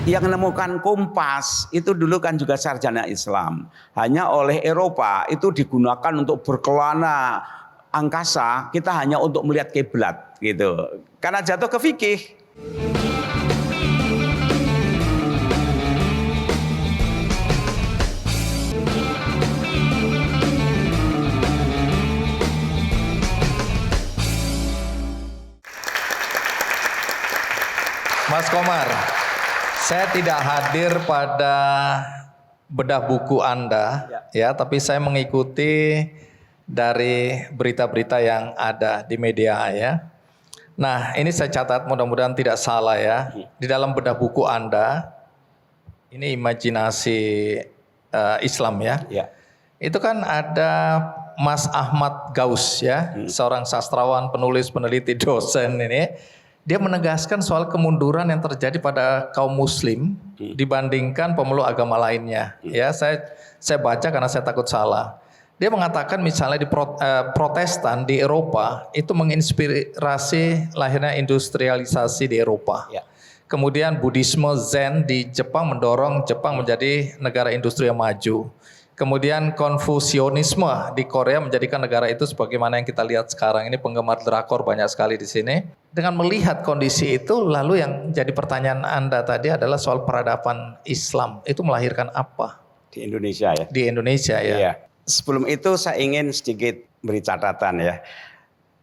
Yang menemukan kompas itu dulu kan juga sarjana Islam. Hanya oleh Eropa itu digunakan untuk berkelana angkasa, kita hanya untuk melihat kiblat gitu. Karena jatuh ke fikih. Mas Komar, saya tidak hadir pada bedah buku Anda, ya, tapi saya mengikuti dari berita-berita yang ada di media, ya. Nah, ini saya catat, mudah-mudahan tidak salah, ya. Di dalam bedah buku Anda, ini imajinasi Islam, ya. Ya. Itu kan ada Mas Ahmad Gaus, ya, seorang sastrawan, penulis, peneliti, dosen ini. Dia menegaskan soal kemunduran yang terjadi pada kaum muslim dibandingkan pemeluk agama lainnya. Ya, saya baca karena saya takut salah. Dia mengatakan misalnya di Protestan di Eropa itu menginspirasi lahirnya industrialisasi di Eropa. Ya. Kemudian Buddhisme Zen di Jepang mendorong Jepang menjadi negara industri yang maju. Kemudian Konfusionisme di Korea menjadikan negara itu sebagaimana yang kita lihat sekarang ini, penggemar drakor banyak sekali di sini. Dengan melihat kondisi itu, lalu yang jadi pertanyaan Anda tadi adalah soal peradaban Islam itu melahirkan apa Di Indonesia ya. di Indonesia, ya? Iya. Sebelum itu saya ingin sedikit beri catatan ya.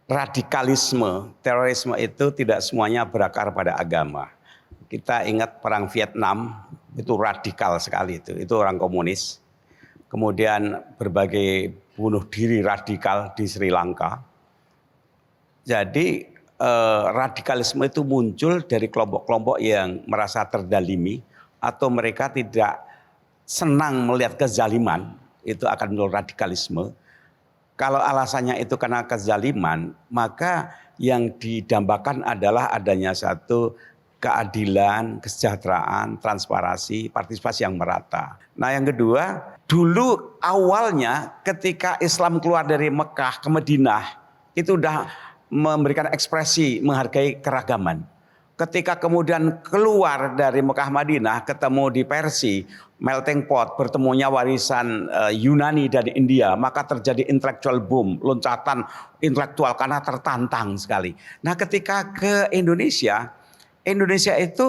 Radikalisme, terorisme itu tidak semuanya berakar pada agama. Kita ingat perang Vietnam, itu radikal sekali itu. Itu orang komunis. Kemudian berbagai bunuh diri radikal di Sri Lanka. Jadi radikalisme itu muncul dari kelompok-kelompok yang merasa terdalimi atau mereka tidak senang melihat kezaliman, itu akan muncul radikalisme. Kalau alasannya itu karena kezaliman, maka yang didambakan adalah adanya satu keadilan, kesejahteraan, transparansi, partisipasi yang merata. Nah, yang kedua, dulu awalnya ketika Islam keluar dari Mekah ke Madinah, itu sudah memberikan ekspresi menghargai keragaman. Ketika kemudian keluar dari Mekah Madinah, ketemu di Persia, melting pot, bertemunya warisan Yunani dan India, maka terjadi intellectual boom, loncatan intelektual karena tertantang sekali. Nah, ketika ke Indonesia itu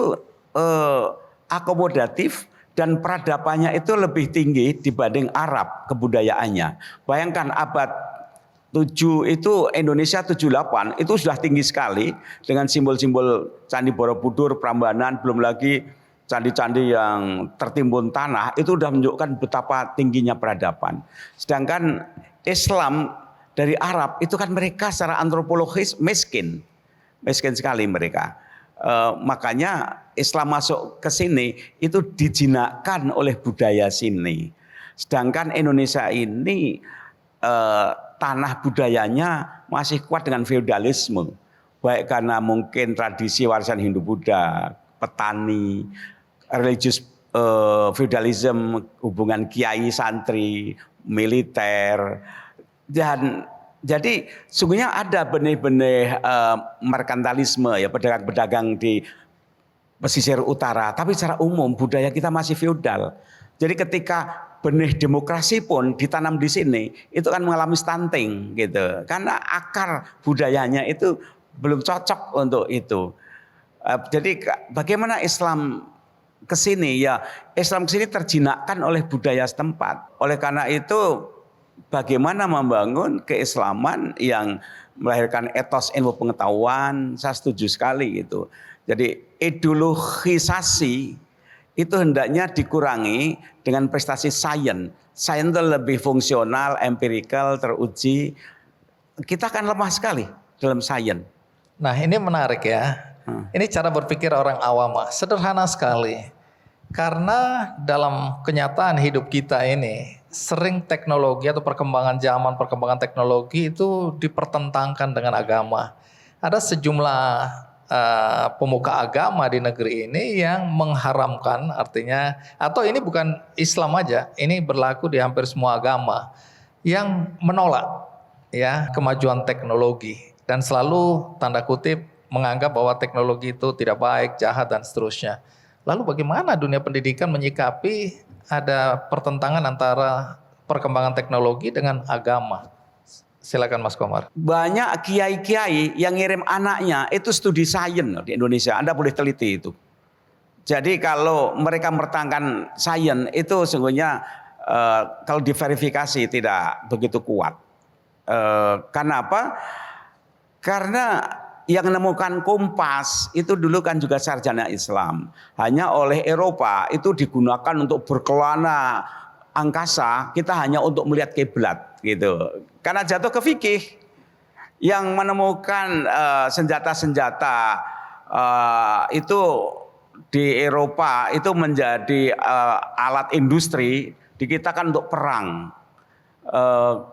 akomodatif dan peradabannya itu lebih tinggi dibanding Arab kebudayaannya. Bayangkan abad 7 itu Indonesia 78 itu sudah tinggi sekali dengan simbol-simbol Candi Borobudur, Prambanan, belum lagi candi-candi yang tertimbun tanah, itu sudah menunjukkan betapa tingginya peradaban. Sedangkan Islam dari Arab itu kan mereka secara antropologis miskin sekali mereka. Makanya Islam masuk ke sini itu dijinakkan oleh budaya sini. Sedangkan Indonesia ini tanah budayanya masih kuat dengan feodalisme. Baik karena mungkin tradisi warisan Hindu-Buddha, petani, religius feudalism, hubungan kiai santri, militer, dan jadi sungguhnya ada benih-benih merkantalisme ya, pedagang-pedagang di pesisir utara. Tapi secara umum budaya kita masih feodal. Jadi ketika benih demokrasi pun ditanam di sini, itu kan mengalami stunting gitu. Karena akar budayanya itu belum cocok untuk itu. Jadi bagaimana Islam ke sini? Ya, Islam ke sini terjinakkan oleh budaya setempat. Oleh karena itu bagaimana membangun keislaman yang melahirkan etos ilmu pengetahuan, saya setuju sekali gitu. Jadi ideologisasi itu hendaknya dikurangi dengan prestasi sains. Sains itu lebih fungsional, empirikal, teruji. Kita kan lemah sekali dalam sains. Nah, ini menarik ya. Ini cara berpikir orang awam, sederhana sekali. Karena dalam kenyataan hidup kita ini, sering teknologi atau perkembangan zaman, perkembangan teknologi itu dipertentangkan dengan agama. Ada sejumlah pemuka agama di negeri ini yang mengharamkan, artinya, atau ini bukan Islam aja, ini berlaku di hampir semua agama yang menolak ya kemajuan teknologi dan selalu tanda kutip menganggap bahwa teknologi itu tidak baik, jahat dan seterusnya. Lalu bagaimana dunia pendidikan menyikapi ada pertentangan antara perkembangan teknologi dengan agama? Silakan Mas Komar. Banyak kiai-kiai yang ngirim anaknya itu studi sains di Indonesia. Anda boleh teliti itu. Jadi kalau mereka mertangkan sains itu sesungguhnya kalau diverifikasi tidak begitu kuat. Karena apa? Karena yang menemukan kompas itu dulu kan juga sarjana Islam. Hanya oleh Eropa itu digunakan untuk berkelana angkasa, kita hanya untuk melihat kiblat gitu. Karena jatuh ke fikih. Yang menemukan senjata-senjata itu di Eropa itu menjadi alat industri, di kita kan untuk perang.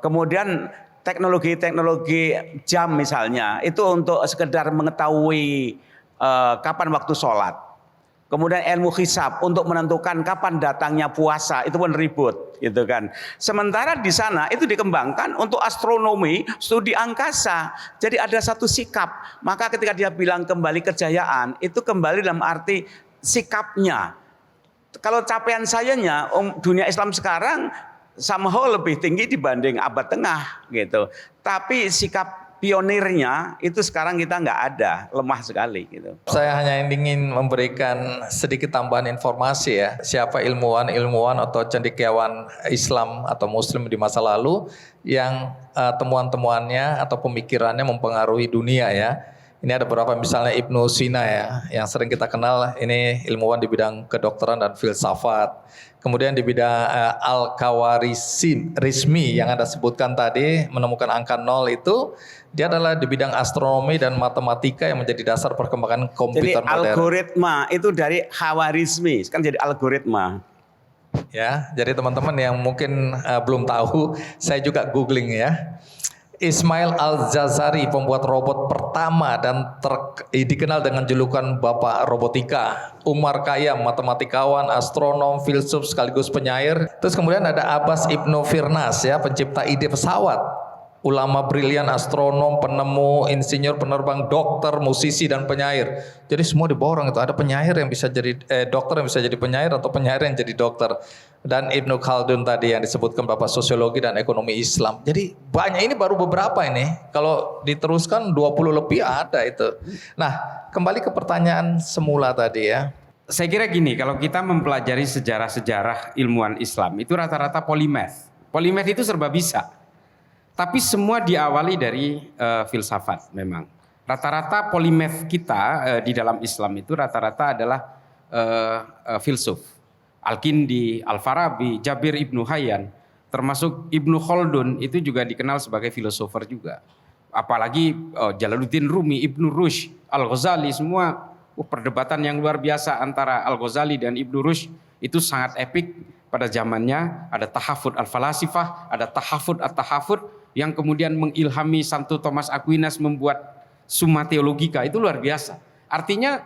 Kemudian teknologi jam misalnya itu untuk sekedar mengetahui kapan waktu sholat. Kemudian ilmu hisab untuk menentukan kapan datangnya puasa, itu pun ribut gitu kan. Sementara di sana itu dikembangkan untuk astronomi, studi angkasa. Jadi ada satu sikap. Maka ketika dia bilang kembali kejayaan, itu kembali dalam arti sikapnya. Kalau capaian sainsnya dunia Islam sekarang somehow lebih tinggi dibanding abad tengah gitu. Tapi sikap pionirnya itu sekarang kita nggak ada, lemah sekali gitu. Saya hanya ingin memberikan sedikit tambahan informasi ya. Siapa ilmuwan atau cendekiawan Islam atau Muslim di masa lalu yang temuan-temuannya atau pemikirannya mempengaruhi dunia ya. Ini ada beberapa, misalnya Ibnu Sina ya, yang sering kita kenal, ini ilmuwan di bidang kedokteran dan filsafat. Kemudian di bidang Al-Khawarizmi yang Anda sebutkan tadi, menemukan angka 0 itu, dia adalah di bidang astronomi dan matematika yang menjadi dasar perkembangan komputer jadi modern. Algoritma itu dari Khawarizmi, kan jadi algoritma. Ya, jadi teman-teman yang mungkin belum tahu, saya juga googling ya. Ismail Al-Jazari, pembuat robot pertama dan dikenal dengan julukan Bapak Robotika. Umar Khayyam, matematikawan, astronom, filsuf sekaligus penyair. Terus kemudian ada Abbas Ibnu Firnas ya, pencipta ide pesawat. Ulama brilian, astronom, penemu, insinyur, penerbang, dokter, musisi dan penyair. Jadi semua diborong itu. Ada penyair yang bisa jadi dokter yang bisa jadi penyair, atau penyair yang jadi dokter. Dan Ibnu Khaldun tadi yang disebutkan Bapak Sosiologi dan Ekonomi Islam. Jadi banyak, ini baru beberapa ini. Kalau diteruskan 20 lebih ada itu. Nah, kembali ke pertanyaan semula tadi ya. Saya kira gini, kalau kita mempelajari sejarah-sejarah ilmuwan Islam itu rata-rata polimath. Polimath itu serba bisa. Tapi semua diawali dari filsafat memang. Rata-rata polimath kita di dalam Islam itu rata-rata adalah filsuf. Al-Kindi, Al-Farabi, Jabir Ibnu Hayyan, termasuk Ibnu Khaldun itu juga dikenal sebagai filosofer juga. Apalagi Jalaluddin Rumi, Ibnu Rushd, Al-Ghazali, semua perdebatan yang luar biasa antara Al-Ghazali dan Ibnu Rushd itu sangat epik pada zamannya. Ada tahafud al-falasifah, ada tahafud at-tahafud yang kemudian mengilhami Santo Thomas Aquinas membuat Summa Theologica, itu luar biasa. Artinya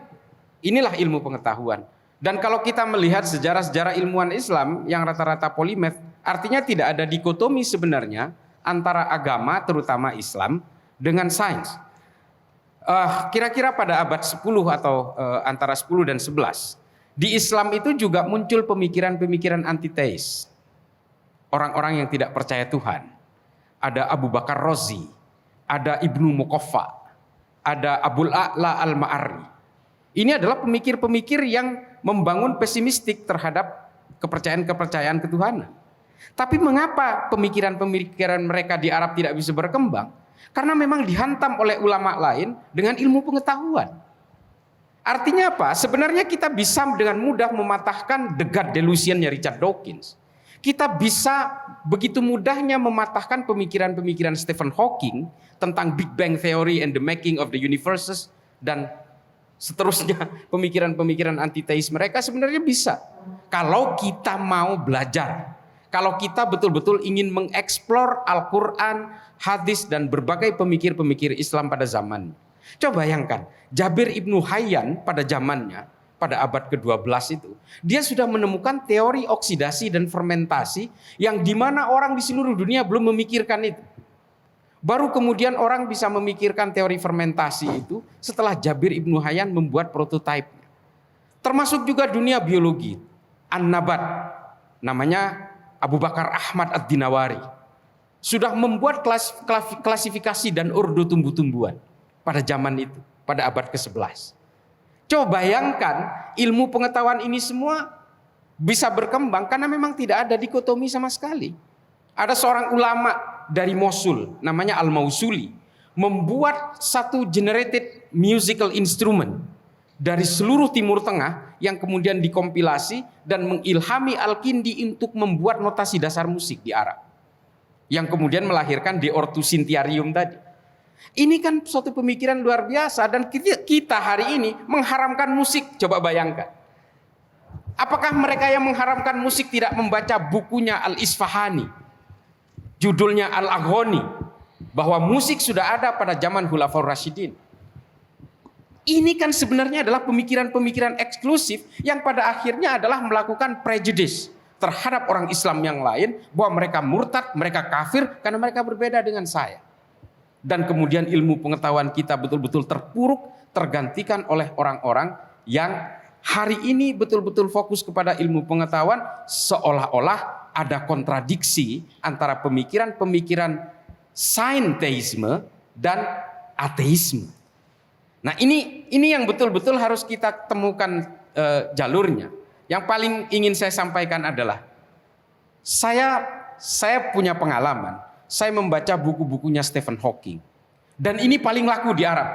inilah ilmu pengetahuan. Dan kalau kita melihat sejarah-sejarah ilmuwan Islam yang rata-rata polimath, artinya tidak ada dikotomi sebenarnya antara agama, terutama Islam, dengan sains. Kira-kira pada abad 10 atau antara 10 dan 11, di Islam itu juga muncul pemikiran-pemikiran antiteis. Orang-orang yang tidak percaya Tuhan. Ada Abu Bakar Razi, ada Ibnu Muqaffa, ada Abul A'la Al-Ma'arri. Ini adalah pemikir-pemikir yang membangun pesimistik terhadap kepercayaan-kepercayaan ketuhanan. Tapi mengapa pemikiran-pemikiran mereka di Arab tidak bisa berkembang? Karena memang dihantam oleh ulama lain dengan ilmu pengetahuan. Artinya apa? Sebenarnya kita bisa dengan mudah mematahkan The God Delusion-nya Richard Dawkins. Kita bisa begitu mudahnya mematahkan pemikiran-pemikiran Stephen Hawking tentang Big Bang Theory and the Making of the Universes dan seterusnya, pemikiran-pemikiran antiteis mereka sebenarnya bisa. Kalau kita mau belajar, Kalau kita betul-betul ingin mengeksplor Al-Quran, hadis, dan berbagai pemikir-pemikir Islam pada zaman. Coba bayangkan, Jabir ibnu Hayyan pada zamannya, pada abad ke-12 itu, dia sudah menemukan teori oksidasi dan fermentasi yang dimana orang di seluruh dunia belum memikirkan itu. Baru kemudian orang bisa memikirkan teori fermentasi itu setelah Jabir ibnu Hayyan membuat prototipe. Termasuk juga dunia biologi, An-Nabat, namanya Abu Bakar Ahmad Ad-Dinawari, sudah membuat klasifikasi dan ordo tumbuh-tumbuhan pada zaman itu, pada abad ke-11. Coba bayangkan ilmu pengetahuan ini semua bisa berkembang karena memang tidak ada dikotomi sama sekali. Ada seorang ulama dari Mosul, namanya Al-Mausuli, membuat satu generated musical instrument dari seluruh Timur Tengah yang kemudian dikompilasi dan mengilhami Al-Kindi untuk membuat notasi dasar musik di Arab. Yang kemudian melahirkan De Ortu Sintiarium tadi. Ini kan suatu pemikiran luar biasa dan kita hari ini mengharamkan musik. Coba bayangkan. Apakah mereka yang mengharamkan musik tidak membaca bukunya Al-Isfahani? Judulnya Al-Aghani. Bahwa musik sudah ada pada zaman Khulafaur Rasyidin. Ini kan sebenarnya adalah pemikiran-pemikiran eksklusif yang pada akhirnya adalah melakukan prejudice terhadap orang Islam yang lain, bahwa mereka murtad, mereka kafir karena mereka berbeda dengan saya. Dan kemudian ilmu pengetahuan kita betul-betul terpuruk, tergantikan oleh orang-orang yang hari ini betul-betul fokus kepada ilmu pengetahuan, seolah-olah ada kontradiksi antara pemikiran-pemikiran sainteisme dan ateisme. Nah ini yang betul-betul harus kita temukan jalurnya. Yang paling ingin saya sampaikan adalah saya punya pengalaman. Saya membaca buku-bukunya Stephen Hawking. Dan ini paling laku di Arab.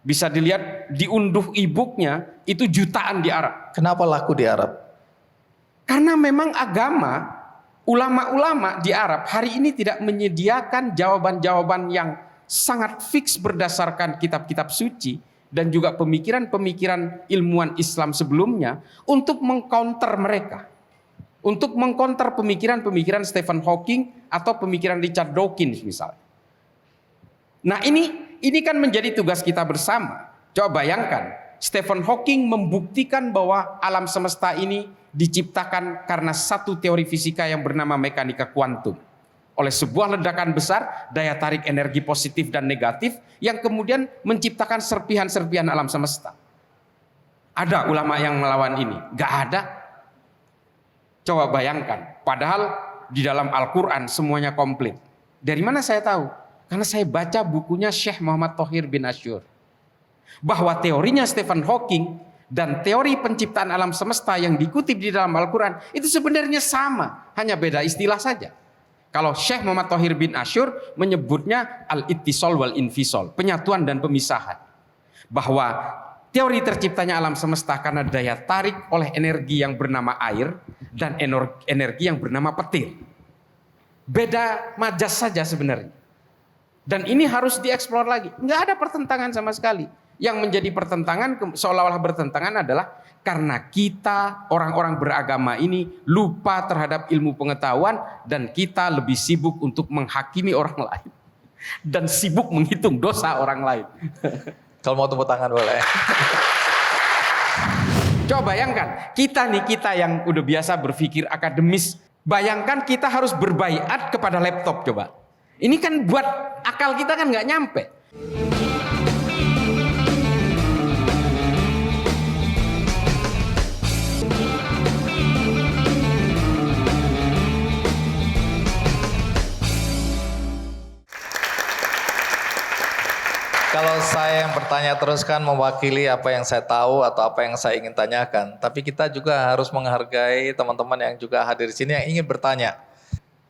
Bisa dilihat diunduh e-booknya itu jutaan di Arab. Kenapa laku di Arab? Karena memang agama, ulama-ulama di Arab hari ini tidak menyediakan jawaban-jawaban yang sangat fix berdasarkan kitab-kitab suci dan juga pemikiran-pemikiran ilmuwan Islam sebelumnya untuk mengcounter mereka. Untuk mengcounter pemikiran-pemikiran Stephen Hawking atau pemikiran Richard Dawkins misalnya. Nah ini kan menjadi tugas kita bersama. Coba bayangkan, Stephen Hawking membuktikan bahwa alam semesta ini diciptakan karena satu teori fisika yang bernama mekanika kuantum. Oleh sebuah ledakan besar, daya tarik energi positif dan negatif yang kemudian menciptakan serpihan-serpihan alam semesta. Ada ulama yang melawan ini? Gak ada. Coba bayangkan, padahal di dalam Al-Quran semuanya komplit. Dari mana saya tahu? Karena saya baca bukunya Syekh Muhammad Thohir bin Asyur. Bahwa teorinya Stephen Hawking dan teori penciptaan alam semesta yang dikutip di dalam Al-Quran itu sebenarnya sama, hanya beda istilah saja. Kalau Syekh Muhammad Thohir bin Asyur menyebutnya al-ittisal wal infisal, penyatuan dan pemisahan. Bahwa teori terciptanya alam semesta karena daya tarik oleh energi yang bernama air dan energi yang bernama petir. Beda majas saja sebenarnya. Dan ini harus dieksplor lagi. Nggak ada pertentangan sama sekali. Yang menjadi pertentangan, seolah-olah bertentangan adalah karena kita orang-orang beragama ini lupa terhadap ilmu pengetahuan dan kita lebih sibuk untuk menghakimi orang lain dan sibuk menghitung dosa orang lain. Kalau mau tepuk tangan boleh. Coba bayangkan, kita yang udah biasa berpikir akademis, bayangkan kita harus berbaiat kepada laptop coba. Ini kan buat akal kita kan nggak nyampe. Kalau saya yang bertanya terus kan mewakili apa yang saya tahu atau apa yang saya ingin tanyakan. Tapi kita juga harus menghargai teman-teman yang juga hadir di sini yang ingin bertanya.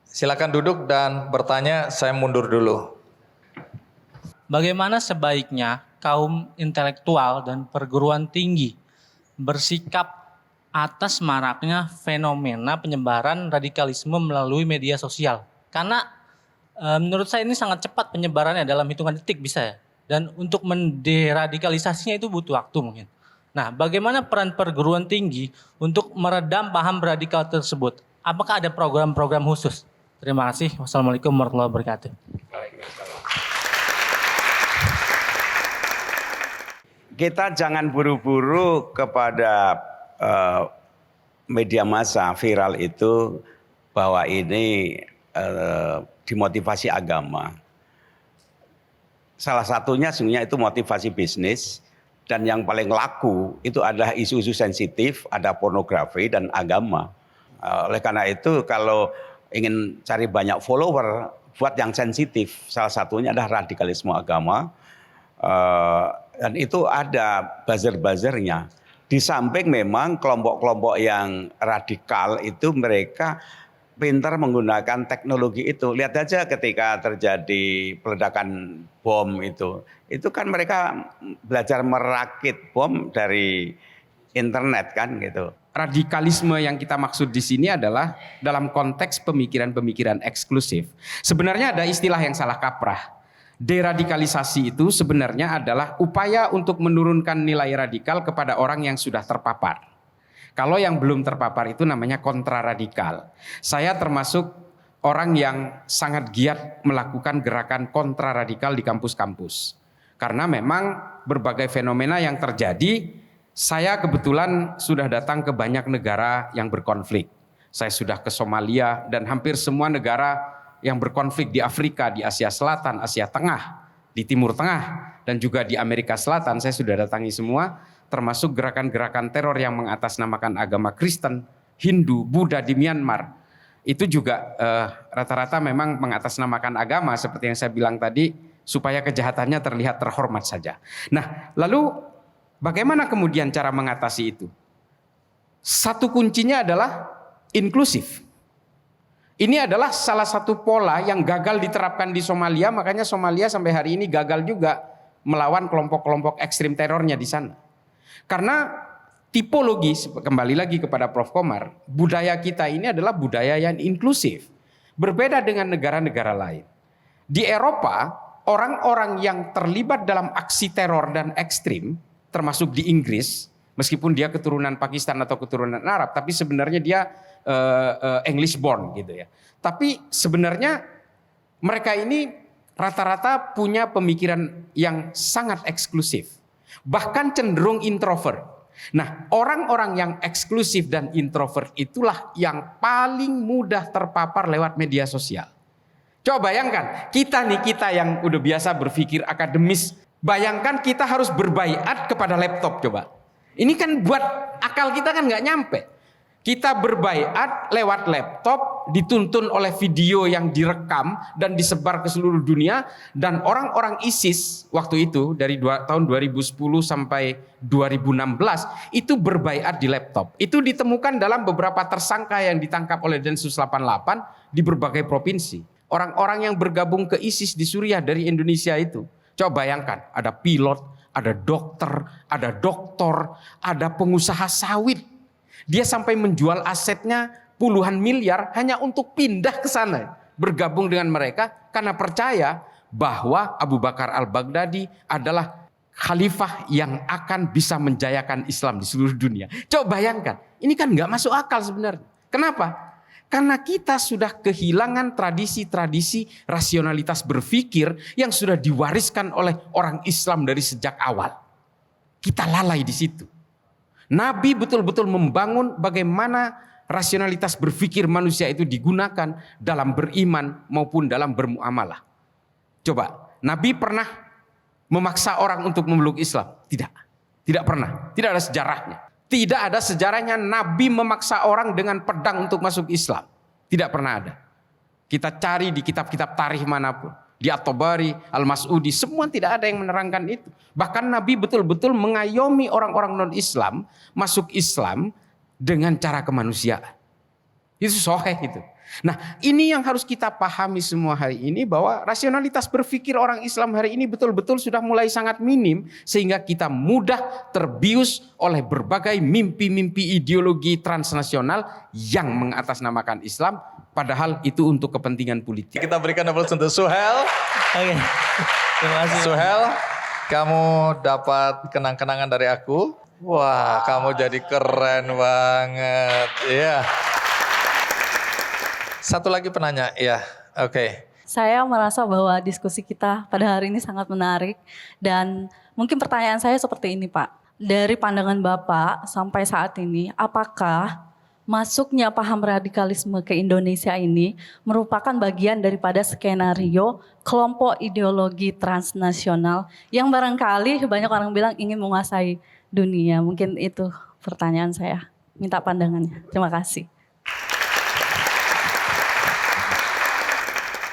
Silakan duduk dan bertanya, saya mundur dulu. Bagaimana sebaiknya kaum intelektual dan perguruan tinggi bersikap atas maraknya fenomena penyebaran radikalisme melalui media sosial? Karena menurut saya ini sangat cepat penyebarannya, dalam hitungan detik bisa ya. Dan untuk menderadikalisasinya itu butuh waktu mungkin. Nah, bagaimana peran perguruan tinggi untuk meredam paham radikal tersebut? apakah ada program-program khusus? Terima kasih. Wassalamualaikum warahmatullahi wabarakatuh. Kita jangan buru-buru kepada media massa viral itu bahwa ini dimotivasi agama. Salah satunya sebenarnya itu motivasi bisnis, dan yang paling laku itu adalah isu-isu sensitif, ada pornografi dan agama. Oleh karena itu kalau ingin cari banyak follower buat yang sensitif, salah satunya adalah radikalisme agama. Dan itu ada buzzer-buzzernya. Di samping memang kelompok-kelompok yang radikal itu mereka pintar menggunakan teknologi itu. Lihat aja ketika terjadi peledakan bom itu kan mereka belajar merakit bom dari internet kan gitu. Radikalisme yang kita maksud di sini adalah dalam konteks pemikiran-pemikiran eksklusif. Sebenarnya ada istilah yang salah kaprah. Deradikalisasi itu sebenarnya adalah upaya untuk menurunkan nilai radikal kepada orang yang sudah terpapar. Kalau yang belum terpapar itu namanya kontraradikal. Saya termasuk orang yang sangat giat melakukan gerakan kontraradikal di kampus-kampus. Karena memang berbagai fenomena yang terjadi, saya kebetulan sudah datang ke banyak negara yang berkonflik. Saya sudah ke Somalia dan hampir semua negara yang berkonflik di Afrika, di Asia Selatan, Asia Tengah, di Timur Tengah, dan juga di Amerika Selatan. Saya sudah datangi semua, termasuk gerakan-gerakan teror yang mengatasnamakan agama Kristen, Hindu, Buddha di Myanmar. Itu juga rata-rata memang mengatasnamakan agama, seperti yang saya bilang tadi, supaya kejahatannya terlihat terhormat saja. Nah, lalu bagaimana kemudian cara mengatasi itu? Satu kuncinya adalah inklusif. Ini adalah salah satu pola yang gagal diterapkan di Somalia, makanya Somalia sampai hari ini gagal juga melawan kelompok-kelompok ekstrim terornya di sana. Karena tipologi, kembali lagi kepada Prof. Komar, budaya kita ini adalah budaya yang inklusif. Berbeda dengan negara-negara lain. Di Eropa, orang-orang yang terlibat dalam aksi teror dan ekstrim, termasuk di Inggris, meskipun dia keturunan Pakistan atau keturunan Arab, tapi sebenarnya dia English born gitu ya. Tapi sebenarnya mereka ini rata-rata punya pemikiran yang sangat eksklusif. Bahkan cenderung introvert. Nah, orang-orang yang eksklusif dan introvert itulah yang paling mudah terpapar lewat media sosial. Coba bayangkan, kita yang udah biasa berpikir akademis, bayangkan kita harus berbaiat kepada laptop coba. Ini kan buat akal kita kan nggak nyampe. Kita berbaiat lewat laptop, dituntun oleh video yang direkam dan disebar ke seluruh dunia, dan orang-orang ISIS waktu itu dari tahun 2010 sampai 2016 itu berbaiat di laptop. Itu ditemukan dalam beberapa tersangka yang ditangkap oleh Densus 88 di berbagai provinsi. Orang-orang yang bergabung ke ISIS di Suriah dari Indonesia itu. Coba bayangkan, ada pilot, ada dokter, ada doktor, ada pengusaha sawit. Dia sampai menjual asetnya puluhan miliar hanya untuk pindah ke sana, bergabung dengan mereka karena percaya bahwa Abu Bakar al-Baghdadi adalah khalifah yang akan bisa menjayakan Islam di seluruh dunia. Coba bayangkan, ini kan nggak masuk akal sebenarnya. Kenapa? Karena kita sudah kehilangan tradisi-tradisi rasionalitas berpikir yang sudah diwariskan oleh orang Islam dari sejak awal. Kita lalai di situ. Nabi betul-betul membangun bagaimana rasionalitas berpikir manusia itu digunakan dalam beriman maupun dalam bermuamalah. Coba, Nabi pernah memaksa orang untuk memeluk Islam? Tidak. Tidak pernah. Tidak ada sejarahnya. Tidak ada sejarahnya Nabi memaksa orang dengan pedang untuk masuk Islam. Tidak pernah ada. Kita cari di kitab-kitab tarikh manapun. Di At-Tabari, Al-Mas'udi, semua tidak ada yang menerangkan itu. Bahkan Nabi betul-betul mengayomi orang-orang non-Islam masuk Islam dengan cara kemanusiaan. Itu sahih itu. Nah, ini yang harus kita pahami semua hari ini, bahwa rasionalitas berpikir orang Islam hari ini betul-betul sudah mulai sangat minim, sehingga kita mudah terbius oleh berbagai mimpi-mimpi ideologi transnasional yang mengatasnamakan Islam, padahal itu untuk kepentingan politik. Kita berikan applause untuk Suhel. Oke. Terima kasih. Suhel, kamu dapat kenang-kenangan dari aku. Wah, kamu jadi keren banget. Iya. Satu lagi penanya, ya, oke. Saya merasa bahwa diskusi kita pada hari ini sangat menarik dan mungkin pertanyaan saya seperti ini Pak. Dari pandangan Bapak sampai saat ini, apakah masuknya paham radikalisme ke Indonesia ini merupakan bagian daripada skenario kelompok ideologi transnasional yang barangkali banyak orang bilang ingin menguasai dunia? Mungkin itu pertanyaan saya. Minta pandangannya. Terima kasih.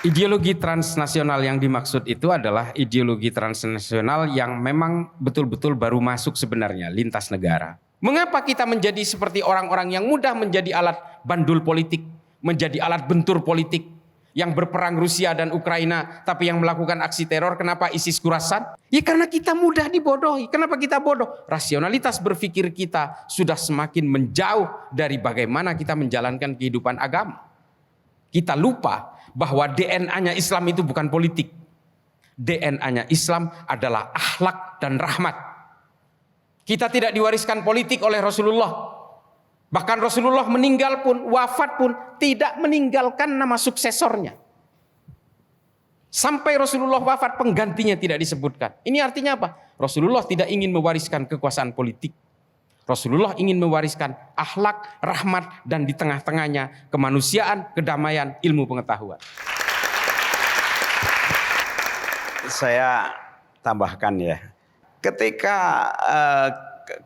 Ideologi transnasional yang dimaksud itu adalah ideologi transnasional yang memang betul-betul baru masuk sebenarnya lintas negara. Mengapa kita menjadi seperti orang-orang yang mudah menjadi alat bandul politik, menjadi alat bentur politik, yang berperang Rusia dan Ukraina, tapi yang melakukan aksi teror, kenapa ISIS Khurasan? Ya karena kita mudah dibodohi. Kenapa kita bodoh? Rasionalitas berpikir kita sudah semakin menjauh dari bagaimana kita menjalankan kehidupan agama. Kita lupa bahwa DNA-nya Islam itu bukan politik. DNA-nya Islam adalah akhlak dan rahmat. Kita tidak diwariskan politik oleh Rasulullah. Bahkan Rasulullah meninggal pun, wafat pun tidak meninggalkan nama suksesornya. Sampai Rasulullah wafat penggantinya tidak disebutkan. Ini artinya apa? Rasulullah tidak ingin mewariskan kekuasaan politik. Rasulullah ingin mewariskan akhlak, rahmat, dan di tengah-tengahnya kemanusiaan, kedamaian, ilmu pengetahuan. Saya tambahkan ya, ketika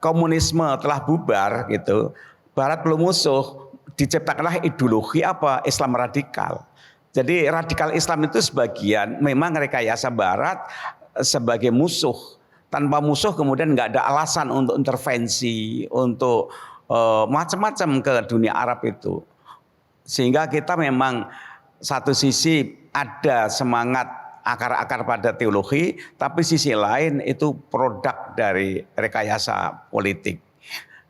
komunisme telah bubar gitu, Barat belum musuh, diciptakanlah ideologi apa? Islam radikal. Jadi radikal Islam itu sebagian memang rekayasa Barat sebagai musuh. Tanpa musuh kemudian nggak ada alasan untuk intervensi, untuk macam-macam ke dunia Arab itu. Sehingga kita memang satu sisi ada semangat akar-akar pada teologi, tapi sisi lain itu produk dari rekayasa politik.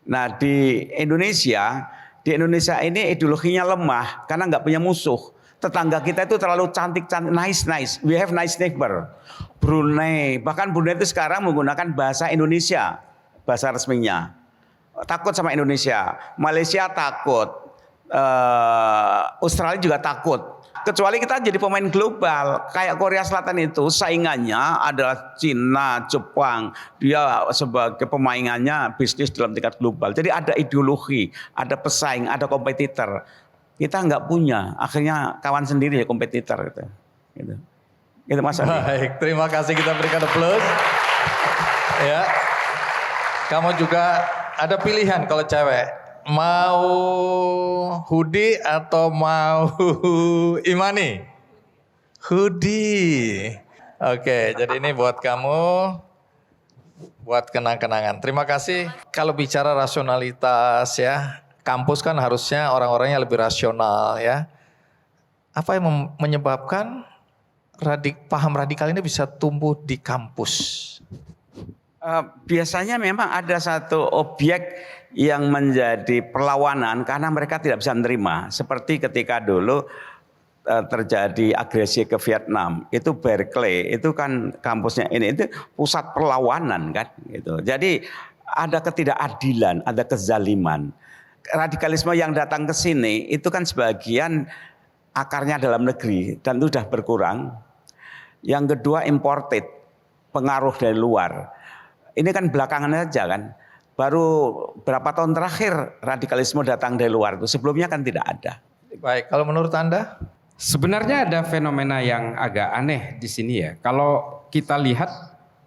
Nah di Indonesia ini ideologinya lemah karena nggak punya musuh. Tetangga kita itu terlalu cantik-cantik, nice. We have nice neighbor. Brunei, bahkan Brunei itu sekarang menggunakan bahasa Indonesia, bahasa resminya. Takut sama Indonesia. Malaysia takut. Australia juga takut. Kecuali kita jadi pemain global. Kayak Korea Selatan itu saingannya adalah Cina, Jepang. Dia sebagai pemainannya bisnis dalam tingkat global. Jadi ada ideologi, ada pesaing, ada kompetitor. Kita nggak punya, akhirnya kawan sendiri ya kompetitor gitu. Itu Mas Andi. Baik, terima kasih, kita berikan aplaus. Ya, kamu juga ada pilihan kalau cewek, mau Hudi atau mau Imani? Hudi. Oke, jadi ini buat kamu, buat kenang-kenangan. Terima kasih. Kalau bicara rasionalitas ya, kampus kan harusnya orang-orangnya lebih rasional ya. Apa yang menyebabkan paham radikal ini bisa tumbuh di kampus? Biasanya memang ada satu objek yang menjadi perlawanan karena mereka tidak bisa menerima. Seperti ketika dulu terjadi agresi ke Vietnam, itu Berkeley, itu kan kampusnya ini, itu pusat perlawanan kan gitu. Jadi ada ketidakadilan, ada kezaliman. Radikalisme yang datang ke sini itu kan sebagian akarnya dalam negeri dan itu sudah berkurang. Yang kedua imported, pengaruh dari luar. Ini kan belakangan aja kan. Baru berapa tahun terakhir radikalisme datang dari luar itu. Sebelumnya kan tidak ada. Baik, kalau menurut Anda? Sebenarnya ada fenomena yang agak aneh di sini ya. Kalau kita lihat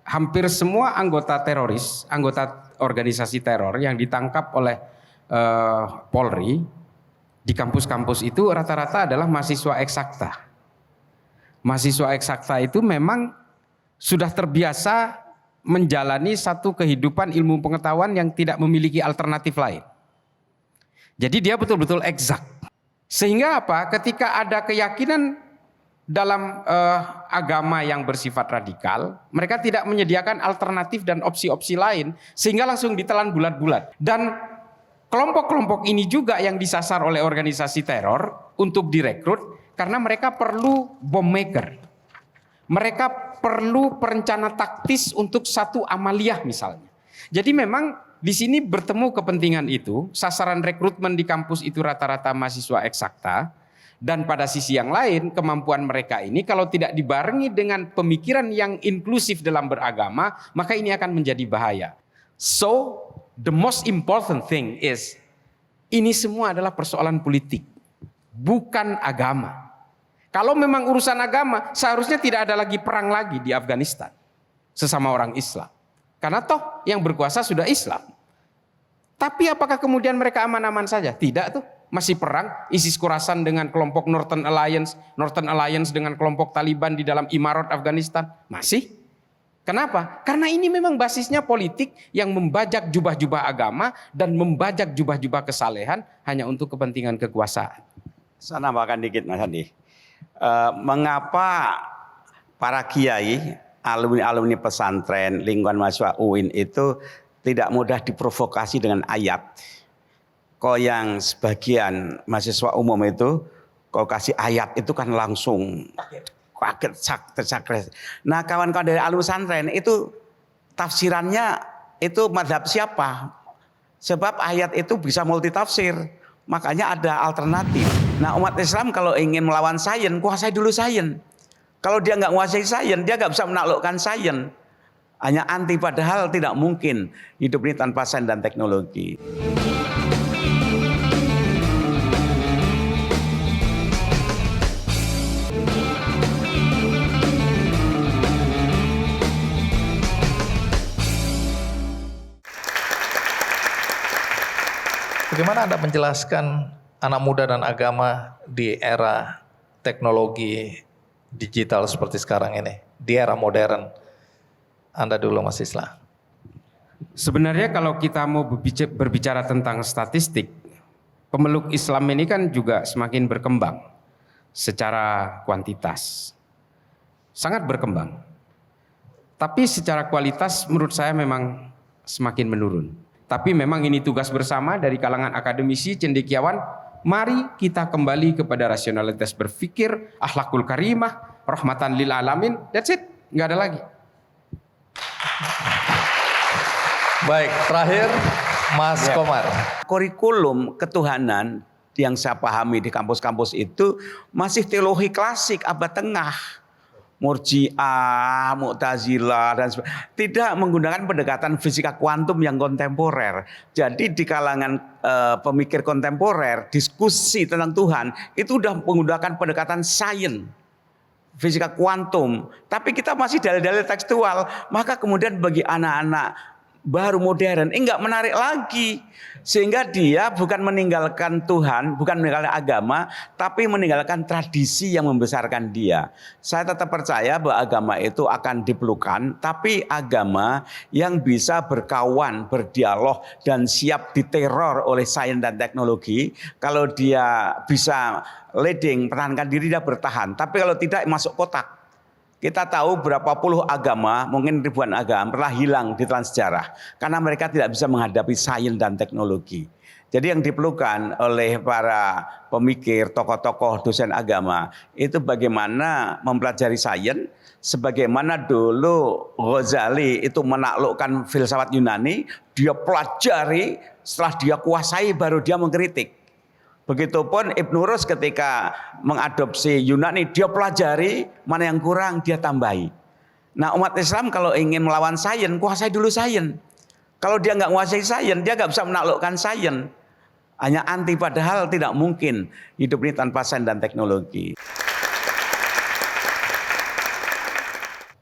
hampir semua anggota teroris, anggota organisasi teror yang ditangkap oleh Polri di kampus-kampus itu rata-rata adalah mahasiswa eksakta. Mahasiswa eksakta itu memang sudah terbiasa menjalani satu kehidupan ilmu pengetahuan yang tidak memiliki alternatif lain. Jadi dia betul-betul eksak. Sehingga apa? Ketika ada keyakinan dalam agama yang bersifat radikal, mereka tidak menyediakan alternatif dan opsi-opsi lain, sehingga langsung ditelan bulat-bulat. Dan kelompok-kelompok ini juga yang disasar oleh organisasi teror untuk direkrut karena mereka perlu bomb maker. Mereka perlu perencana taktis untuk satu amaliyah misalnya. Jadi memang di sini bertemu kepentingan itu, sasaran rekrutmen di kampus itu rata-rata mahasiswa eksakta Dan pada sisi yang lain, kemampuan mereka ini kalau tidak dibarengi dengan pemikiran yang inklusif dalam beragama, maka ini akan menjadi bahaya. So, the most important thing is, ini semua adalah persoalan politik, bukan agama. Kalau memang urusan agama, seharusnya tidak ada lagi perang lagi di Afghanistan sesama orang Islam. Karena toh yang berkuasa sudah Islam. Tapi apakah kemudian mereka aman-aman saja? Tidak tuh. Masih perang, ISIS Khorasan dengan kelompok Northern Alliance dengan kelompok Taliban di dalam Imarat Afghanistan. Masih. Kenapa? Karena ini memang basisnya politik yang membajak jubah-jubah agama dan membajak jubah-jubah kesalehan hanya untuk kepentingan kekuasaan. Saya nambahkan dikit Mas Andi. Mengapa para kiai, alumni pesantren, lingkungan mahasiswa UIN itu tidak mudah diprovokasi dengan ayat? Kok yang sebagian mahasiswa umum itu, kau kasih ayat itu kan langsung kaget, tercakres. Nah kawan-kawan dari alumni pesantren itu tafsirannya itu madhab siapa? Sebab ayat itu bisa multitafsir, makanya ada alternatif. Nah umat Islam kalau ingin melawan sains, kuasai dulu sains. Kalau dia nggak menguasai sains, dia nggak bisa menaklukkan sains. Hanya anti, padahal tidak mungkin hidup ini tanpa sains dan teknologi. Bagaimana Anda menjelaskan anak muda dan agama di era teknologi digital seperti sekarang ini, di era modern? Anda dulu Mas Islah. Sebenarnya kalau kita mau berbicara tentang statistik, pemeluk Islam ini kan juga semakin berkembang secara kuantitas. Sangat berkembang. Tapi secara kualitas menurut saya memang semakin menurun. Tapi memang ini tugas bersama dari kalangan akademisi, cendekiawan. Mari kita kembali kepada rasionalitas berpikir, akhlakul karimah, rahmatan lil alamin. That's it, nggak ada lagi. Baik, terakhir Mas Komar. Kurikulum ketuhanan yang saya pahami di kampus-kampus itu masih teologi klasik abad tengah. Murji'ah, Mu'tazilah dan tidak menggunakan pendekatan fisika kuantum yang kontemporer. Jadi di kalangan pemikir kontemporer, diskusi tentang Tuhan itu sudah menggunakan pendekatan sains, fisika kuantum. Tapi kita masih dalil-dalil tekstual. Maka kemudian bagi anak-anak baru modern, enggak menarik lagi. Sehingga dia bukan meninggalkan Tuhan, bukan meninggalkan agama, tapi meninggalkan tradisi yang membesarkan dia. Saya tetap percaya bahwa agama itu akan diperlukan, tapi agama yang bisa berkawan, berdialog, dan siap diteror oleh sains dan teknologi. Kalau dia bisa leading, pertahankan diri, dia bertahan. Tapi kalau tidak, masuk kotak. Kita tahu berapa puluh agama, mungkin ribuan agama telah hilang di telan sejarah. Karena mereka tidak bisa menghadapi sains dan teknologi. Jadi yang diperlukan oleh para pemikir, tokoh-tokoh, dosen agama, itu bagaimana mempelajari sains, sebagaimana dulu Ghazali itu menaklukkan filsafat Yunani, dia pelajari, setelah dia kuasai baru dia mengkritik. Begitupun Ibnu Rus ketika mengadopsi Yunani, dia pelajari mana yang kurang, dia tambahi. Nah umat Islam kalau ingin melawan sains, kuasai dulu sains. Kalau dia nggak menguasai sains, dia nggak bisa menaklukkan sains. Hanya anti, padahal tidak mungkin hidup ini tanpa sains dan teknologi.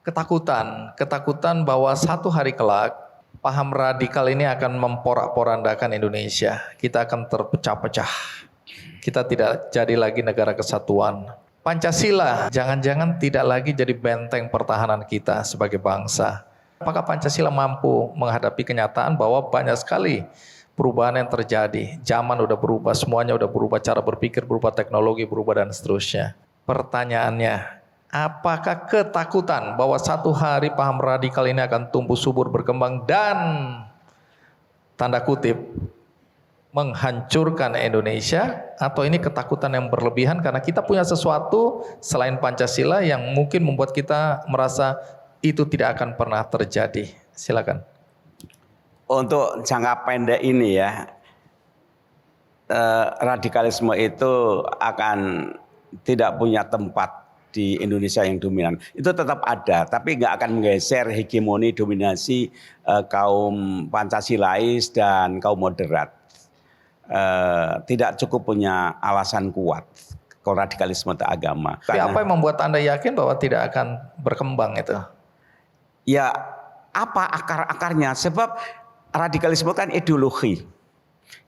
Ketakutan bahwa satu hari kelak paham radikal ini akan memporak-porandakan Indonesia. Kita akan terpecah-pecah. Kita tidak jadi lagi negara kesatuan. Pancasila jangan-jangan tidak lagi jadi benteng pertahanan kita sebagai bangsa. Apakah Pancasila mampu menghadapi kenyataan bahwa banyak sekali perubahan yang terjadi? Zaman udah berubah, semuanya udah berubah, cara berpikir berubah, teknologi berubah dan seterusnya. Pertanyaannya, apakah ketakutan bahwa satu hari paham radikal ini akan tumbuh subur, berkembang dan tanda kutip menghancurkan Indonesia, atau ini ketakutan yang berlebihan karena kita punya sesuatu selain Pancasila yang mungkin membuat kita merasa itu tidak akan pernah terjadi? Silakan. Untuk jangka pendek ini ya, radikalisme itu akan tidak punya tempat di Indonesia yang dominan. Itu tetap ada, tapi nggak akan menggeser hegemoni dominasi kaum Pancasilais dan kaum moderat. Tidak cukup punya alasan kuat kalau radikalisme agama. Tapi apa yang membuat Anda yakin bahwa tidak akan berkembang itu? Ya, apa akar-akarnya? Sebab radikalisme kan ideologi.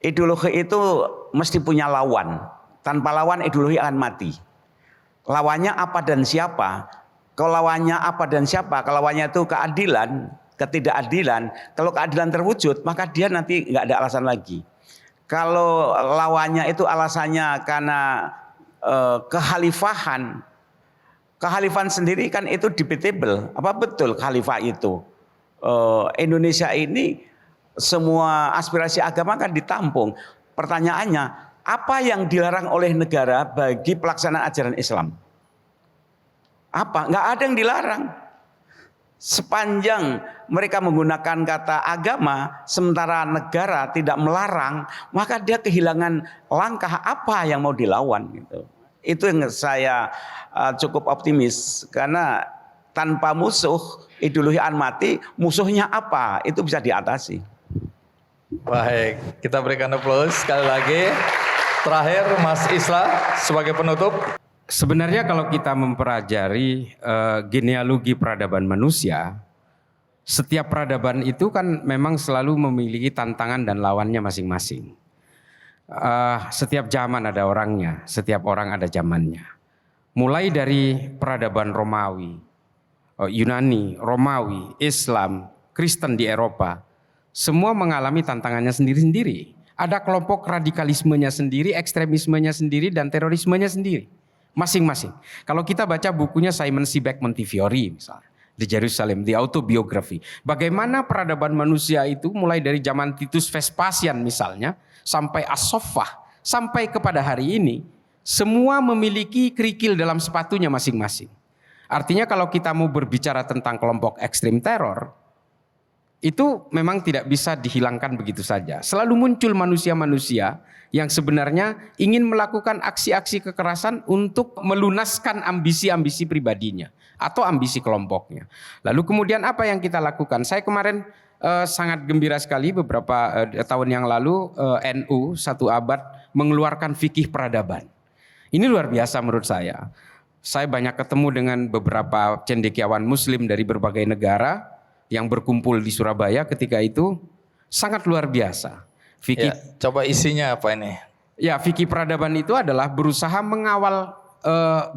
Ideologi itu mesti punya lawan. Tanpa lawan ideologi akan mati. Lawannya apa dan siapa? Kalau lawannya apa dan siapa? Kalau lawannya itu keadilan, ketidakadilan. Kalau keadilan terwujud, maka dia nanti nggak ada alasan lagi. Kalau lawannya itu alasannya karena kekhalifahan, kekhalifahan sendiri kan itu debatable. Apa betul khalifah itu? Indonesia ini semua aspirasi agama kan ditampung. Pertanyaannya, apa yang dilarang oleh negara bagi pelaksanaan ajaran Islam? Apa? Nggak ada yang dilarang. Sepanjang mereka menggunakan kata agama, sementara negara tidak melarang, maka dia kehilangan langkah apa yang mau dilawan. Gitu. Itu yang saya cukup optimis, karena tanpa musuh, ideologi akan mati, musuhnya apa? Itu bisa diatasi. Baik, kita berikan aplaus sekali lagi. Terakhir Mas Islah sebagai penutup. Sebenarnya kalau kita mempelajari genealogi peradaban manusia, setiap peradaban itu kan memang selalu memiliki tantangan dan lawannya masing-masing. Setiap zaman ada orangnya, setiap orang ada zamannya. Mulai dari peradaban Romawi, Yunani, Romawi, Islam, Kristen di Eropa, semua mengalami tantangannya sendiri-sendiri. Ada kelompok radikalismenya sendiri, ekstremismenya sendiri, dan terorismenya sendiri. Masing-masing. Kalau kita baca bukunya Simon Sebag Montefiore misalnya, The Jerusalem, The Autobiography. Bagaimana peradaban manusia itu mulai dari zaman Titus Vespasian misalnya, sampai As-Soffah, sampai kepada hari ini, semua memiliki kerikil dalam sepatunya masing-masing. Artinya kalau kita mau berbicara tentang kelompok ekstrim teror, itu memang tidak bisa dihilangkan begitu saja. Selalu muncul manusia-manusia yang sebenarnya ingin melakukan aksi-aksi kekerasan untuk melunaskan ambisi-ambisi pribadinya atau ambisi kelompoknya. Lalu kemudian apa yang kita lakukan? Saya kemarin sangat gembira sekali beberapa tahun yang lalu NU satu abad mengeluarkan fikih peradaban. Ini luar biasa menurut saya. Saya banyak ketemu dengan beberapa cendekiawan muslim dari berbagai negara yang berkumpul di Surabaya ketika itu, sangat luar biasa. Fikih, Ya, coba isinya apa ini? ya, fikih peradaban itu adalah berusaha mengawal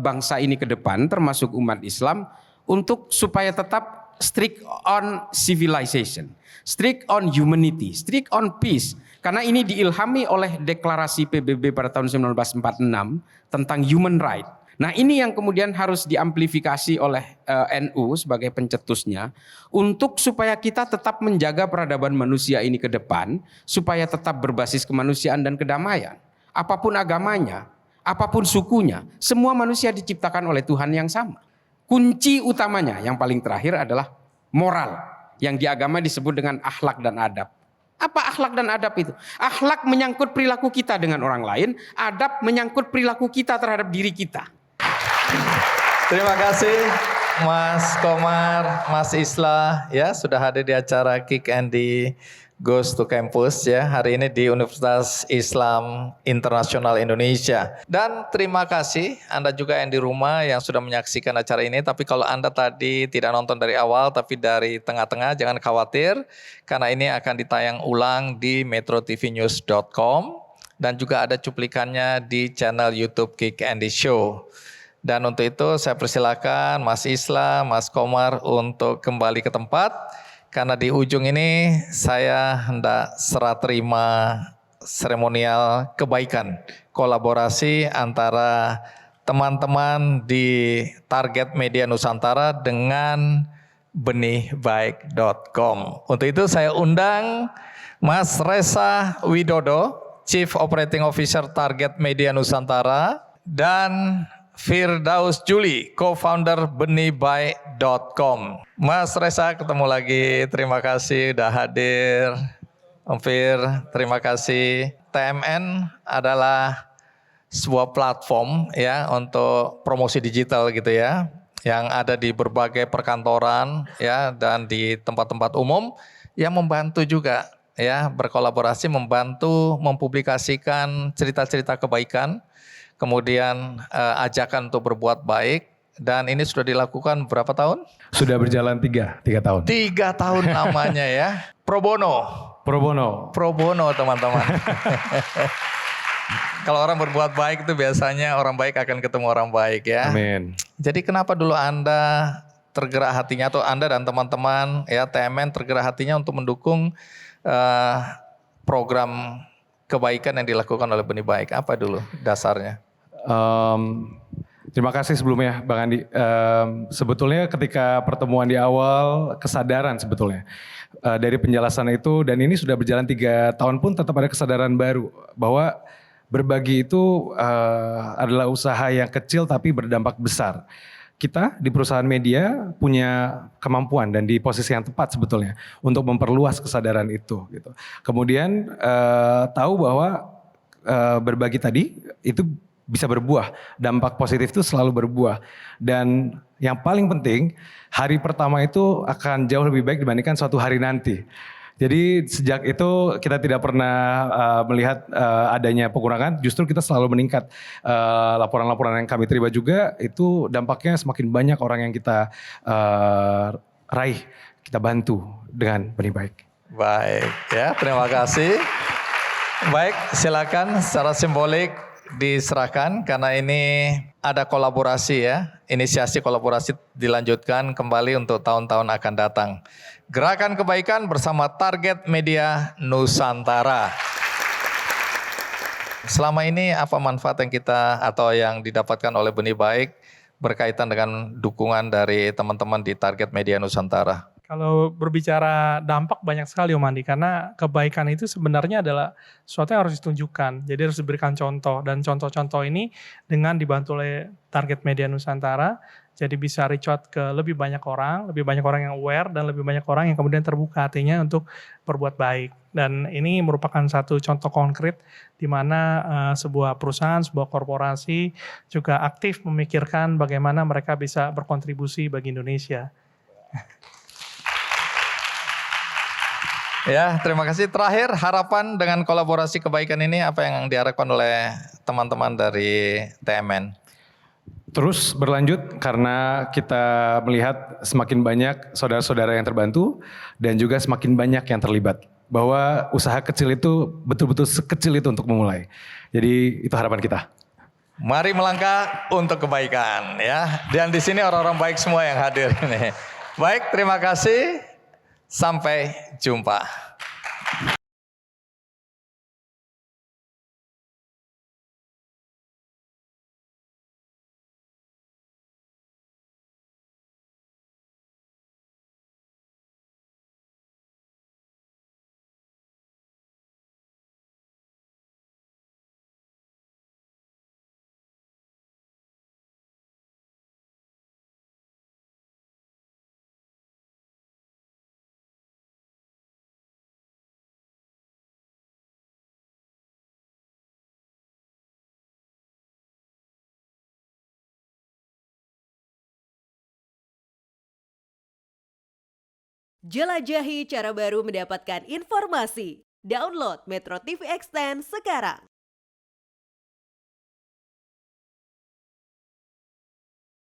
bangsa ini ke depan, termasuk umat Islam, untuk supaya tetap strict on civilization, strict on humanity, strict on peace. Karena ini diilhami oleh deklarasi PBB pada tahun 1946 tentang human right. Nah ini yang kemudian harus diamplifikasi oleh NU sebagai pencetusnya untuk supaya kita tetap menjaga peradaban manusia ini ke depan, supaya tetap berbasis kemanusiaan dan kedamaian. Apapun agamanya, apapun sukunya, semua manusia diciptakan oleh Tuhan yang sama. Kunci utamanya yang paling terakhir adalah moral, yang di agama disebut dengan akhlak dan adab. Apa akhlak dan adab itu? Akhlak menyangkut perilaku kita dengan orang lain, adab menyangkut perilaku kita terhadap diri kita. Terima kasih Mas Komar, Mas Islah ya sudah hadir di acara Kick Andy Goes to Campus ya hari ini di Universitas Islam Internasional Indonesia. Dan terima kasih Anda juga yang di rumah yang sudah menyaksikan acara ini. Tapi kalau Anda tadi tidak nonton dari awal tapi dari tengah-tengah, jangan khawatir karena ini akan ditayang ulang di metrotvnews.com dan juga ada cuplikannya di channel YouTube Kick Andy Show. Dan untuk itu saya persilakan Mas Islah, Mas Komar untuk kembali ke tempat. Karena di ujung ini saya hendak serah terima seremonial kebaikan. Kolaborasi antara teman-teman di Target Media Nusantara dengan benihbaik.com. Untuk itu saya undang Mas Reza Widodo, Chief Operating Officer Target Media Nusantara, dan Firdaus Juli, co-founder benihbaik.com. Mas Reza ketemu lagi, terima kasih sudah hadir. Om Fir, terima kasih. TMN adalah sebuah platform ya untuk promosi digital gitu ya, yang ada di berbagai perkantoran ya dan di tempat-tempat umum yang membantu juga ya, berkolaborasi membantu mempublikasikan cerita-cerita kebaikan, kemudian ajakan untuk berbuat baik, dan ini sudah dilakukan berapa tahun? Sudah berjalan tiga tahun. 3 tahun namanya ya. Pro bono. Pro bono. Pro bono teman-teman. Kalau orang berbuat baik itu biasanya orang baik akan ketemu orang baik ya. Amin. Jadi kenapa dulu Anda tergerak hatinya, atau Anda dan teman-teman ya TMN tergerak hatinya untuk mendukung program kebaikan yang dilakukan oleh Benih Baik? Apa dulu dasarnya? Terima kasih sebelumnya Bang Andi. Sebetulnya ketika pertemuan di awal, kesadaran sebetulnya dari penjelasan itu, dan ini sudah berjalan 3 tahun pun tetap ada kesadaran baru bahwa berbagi itu adalah usaha yang kecil tapi berdampak besar. Kita di perusahaan media punya kemampuan dan di posisi yang tepat sebetulnya untuk memperluas kesadaran itu. Gitu. Kemudian tahu bahwa berbagi tadi itu bisa berbuah, dampak positif itu selalu berbuah. Dan yang paling penting, hari pertama itu akan jauh lebih baik dibandingkan suatu hari nanti. Jadi sejak itu kita tidak pernah melihat adanya pengurangan, justru kita selalu meningkat. Laporan-laporan yang kami terima juga itu dampaknya semakin banyak orang yang kita raih, kita bantu dengan Benih Baik. Baik ya, terima kasih. Baik, silakan secara simbolik diserahkan karena ini ada kolaborasi ya. Inisiasi kolaborasi dilanjutkan kembali untuk tahun-tahun akan datang. Gerakan Kebaikan bersama Target Media Nusantara. Selama ini apa manfaat yang kita atau yang didapatkan oleh Benih Baik berkaitan dengan dukungan dari teman-teman di Target Media Nusantara? Kalau berbicara dampak banyak sekali Om Andi, karena kebaikan itu sebenarnya adalah sesuatu yang harus ditunjukkan, jadi harus diberikan contoh, dan contoh-contoh ini dengan dibantu oleh Target Media Nusantara, jadi bisa reach out ke lebih banyak orang yang aware, dan lebih banyak orang yang kemudian terbuka hatinya untuk berbuat baik. Dan ini merupakan satu contoh konkret di mana sebuah perusahaan, sebuah korporasi juga aktif memikirkan bagaimana mereka bisa berkontribusi bagi Indonesia. Ya, terima kasih. Terakhir, harapan dengan kolaborasi kebaikan ini apa yang diharapkan oleh teman-teman dari TMN? Terus berlanjut karena kita melihat semakin banyak saudara-saudara yang terbantu dan juga semakin banyak yang terlibat. Bahwa usaha kecil itu betul-betul sekecil itu untuk memulai. Jadi itu harapan kita. Mari melangkah untuk kebaikan ya. Dan di sini orang-orang baik semua yang hadir ini. Baik, terima kasih. Sampai jumpa. Jelajahi cara baru mendapatkan informasi. Download Metro TV Extend sekarang.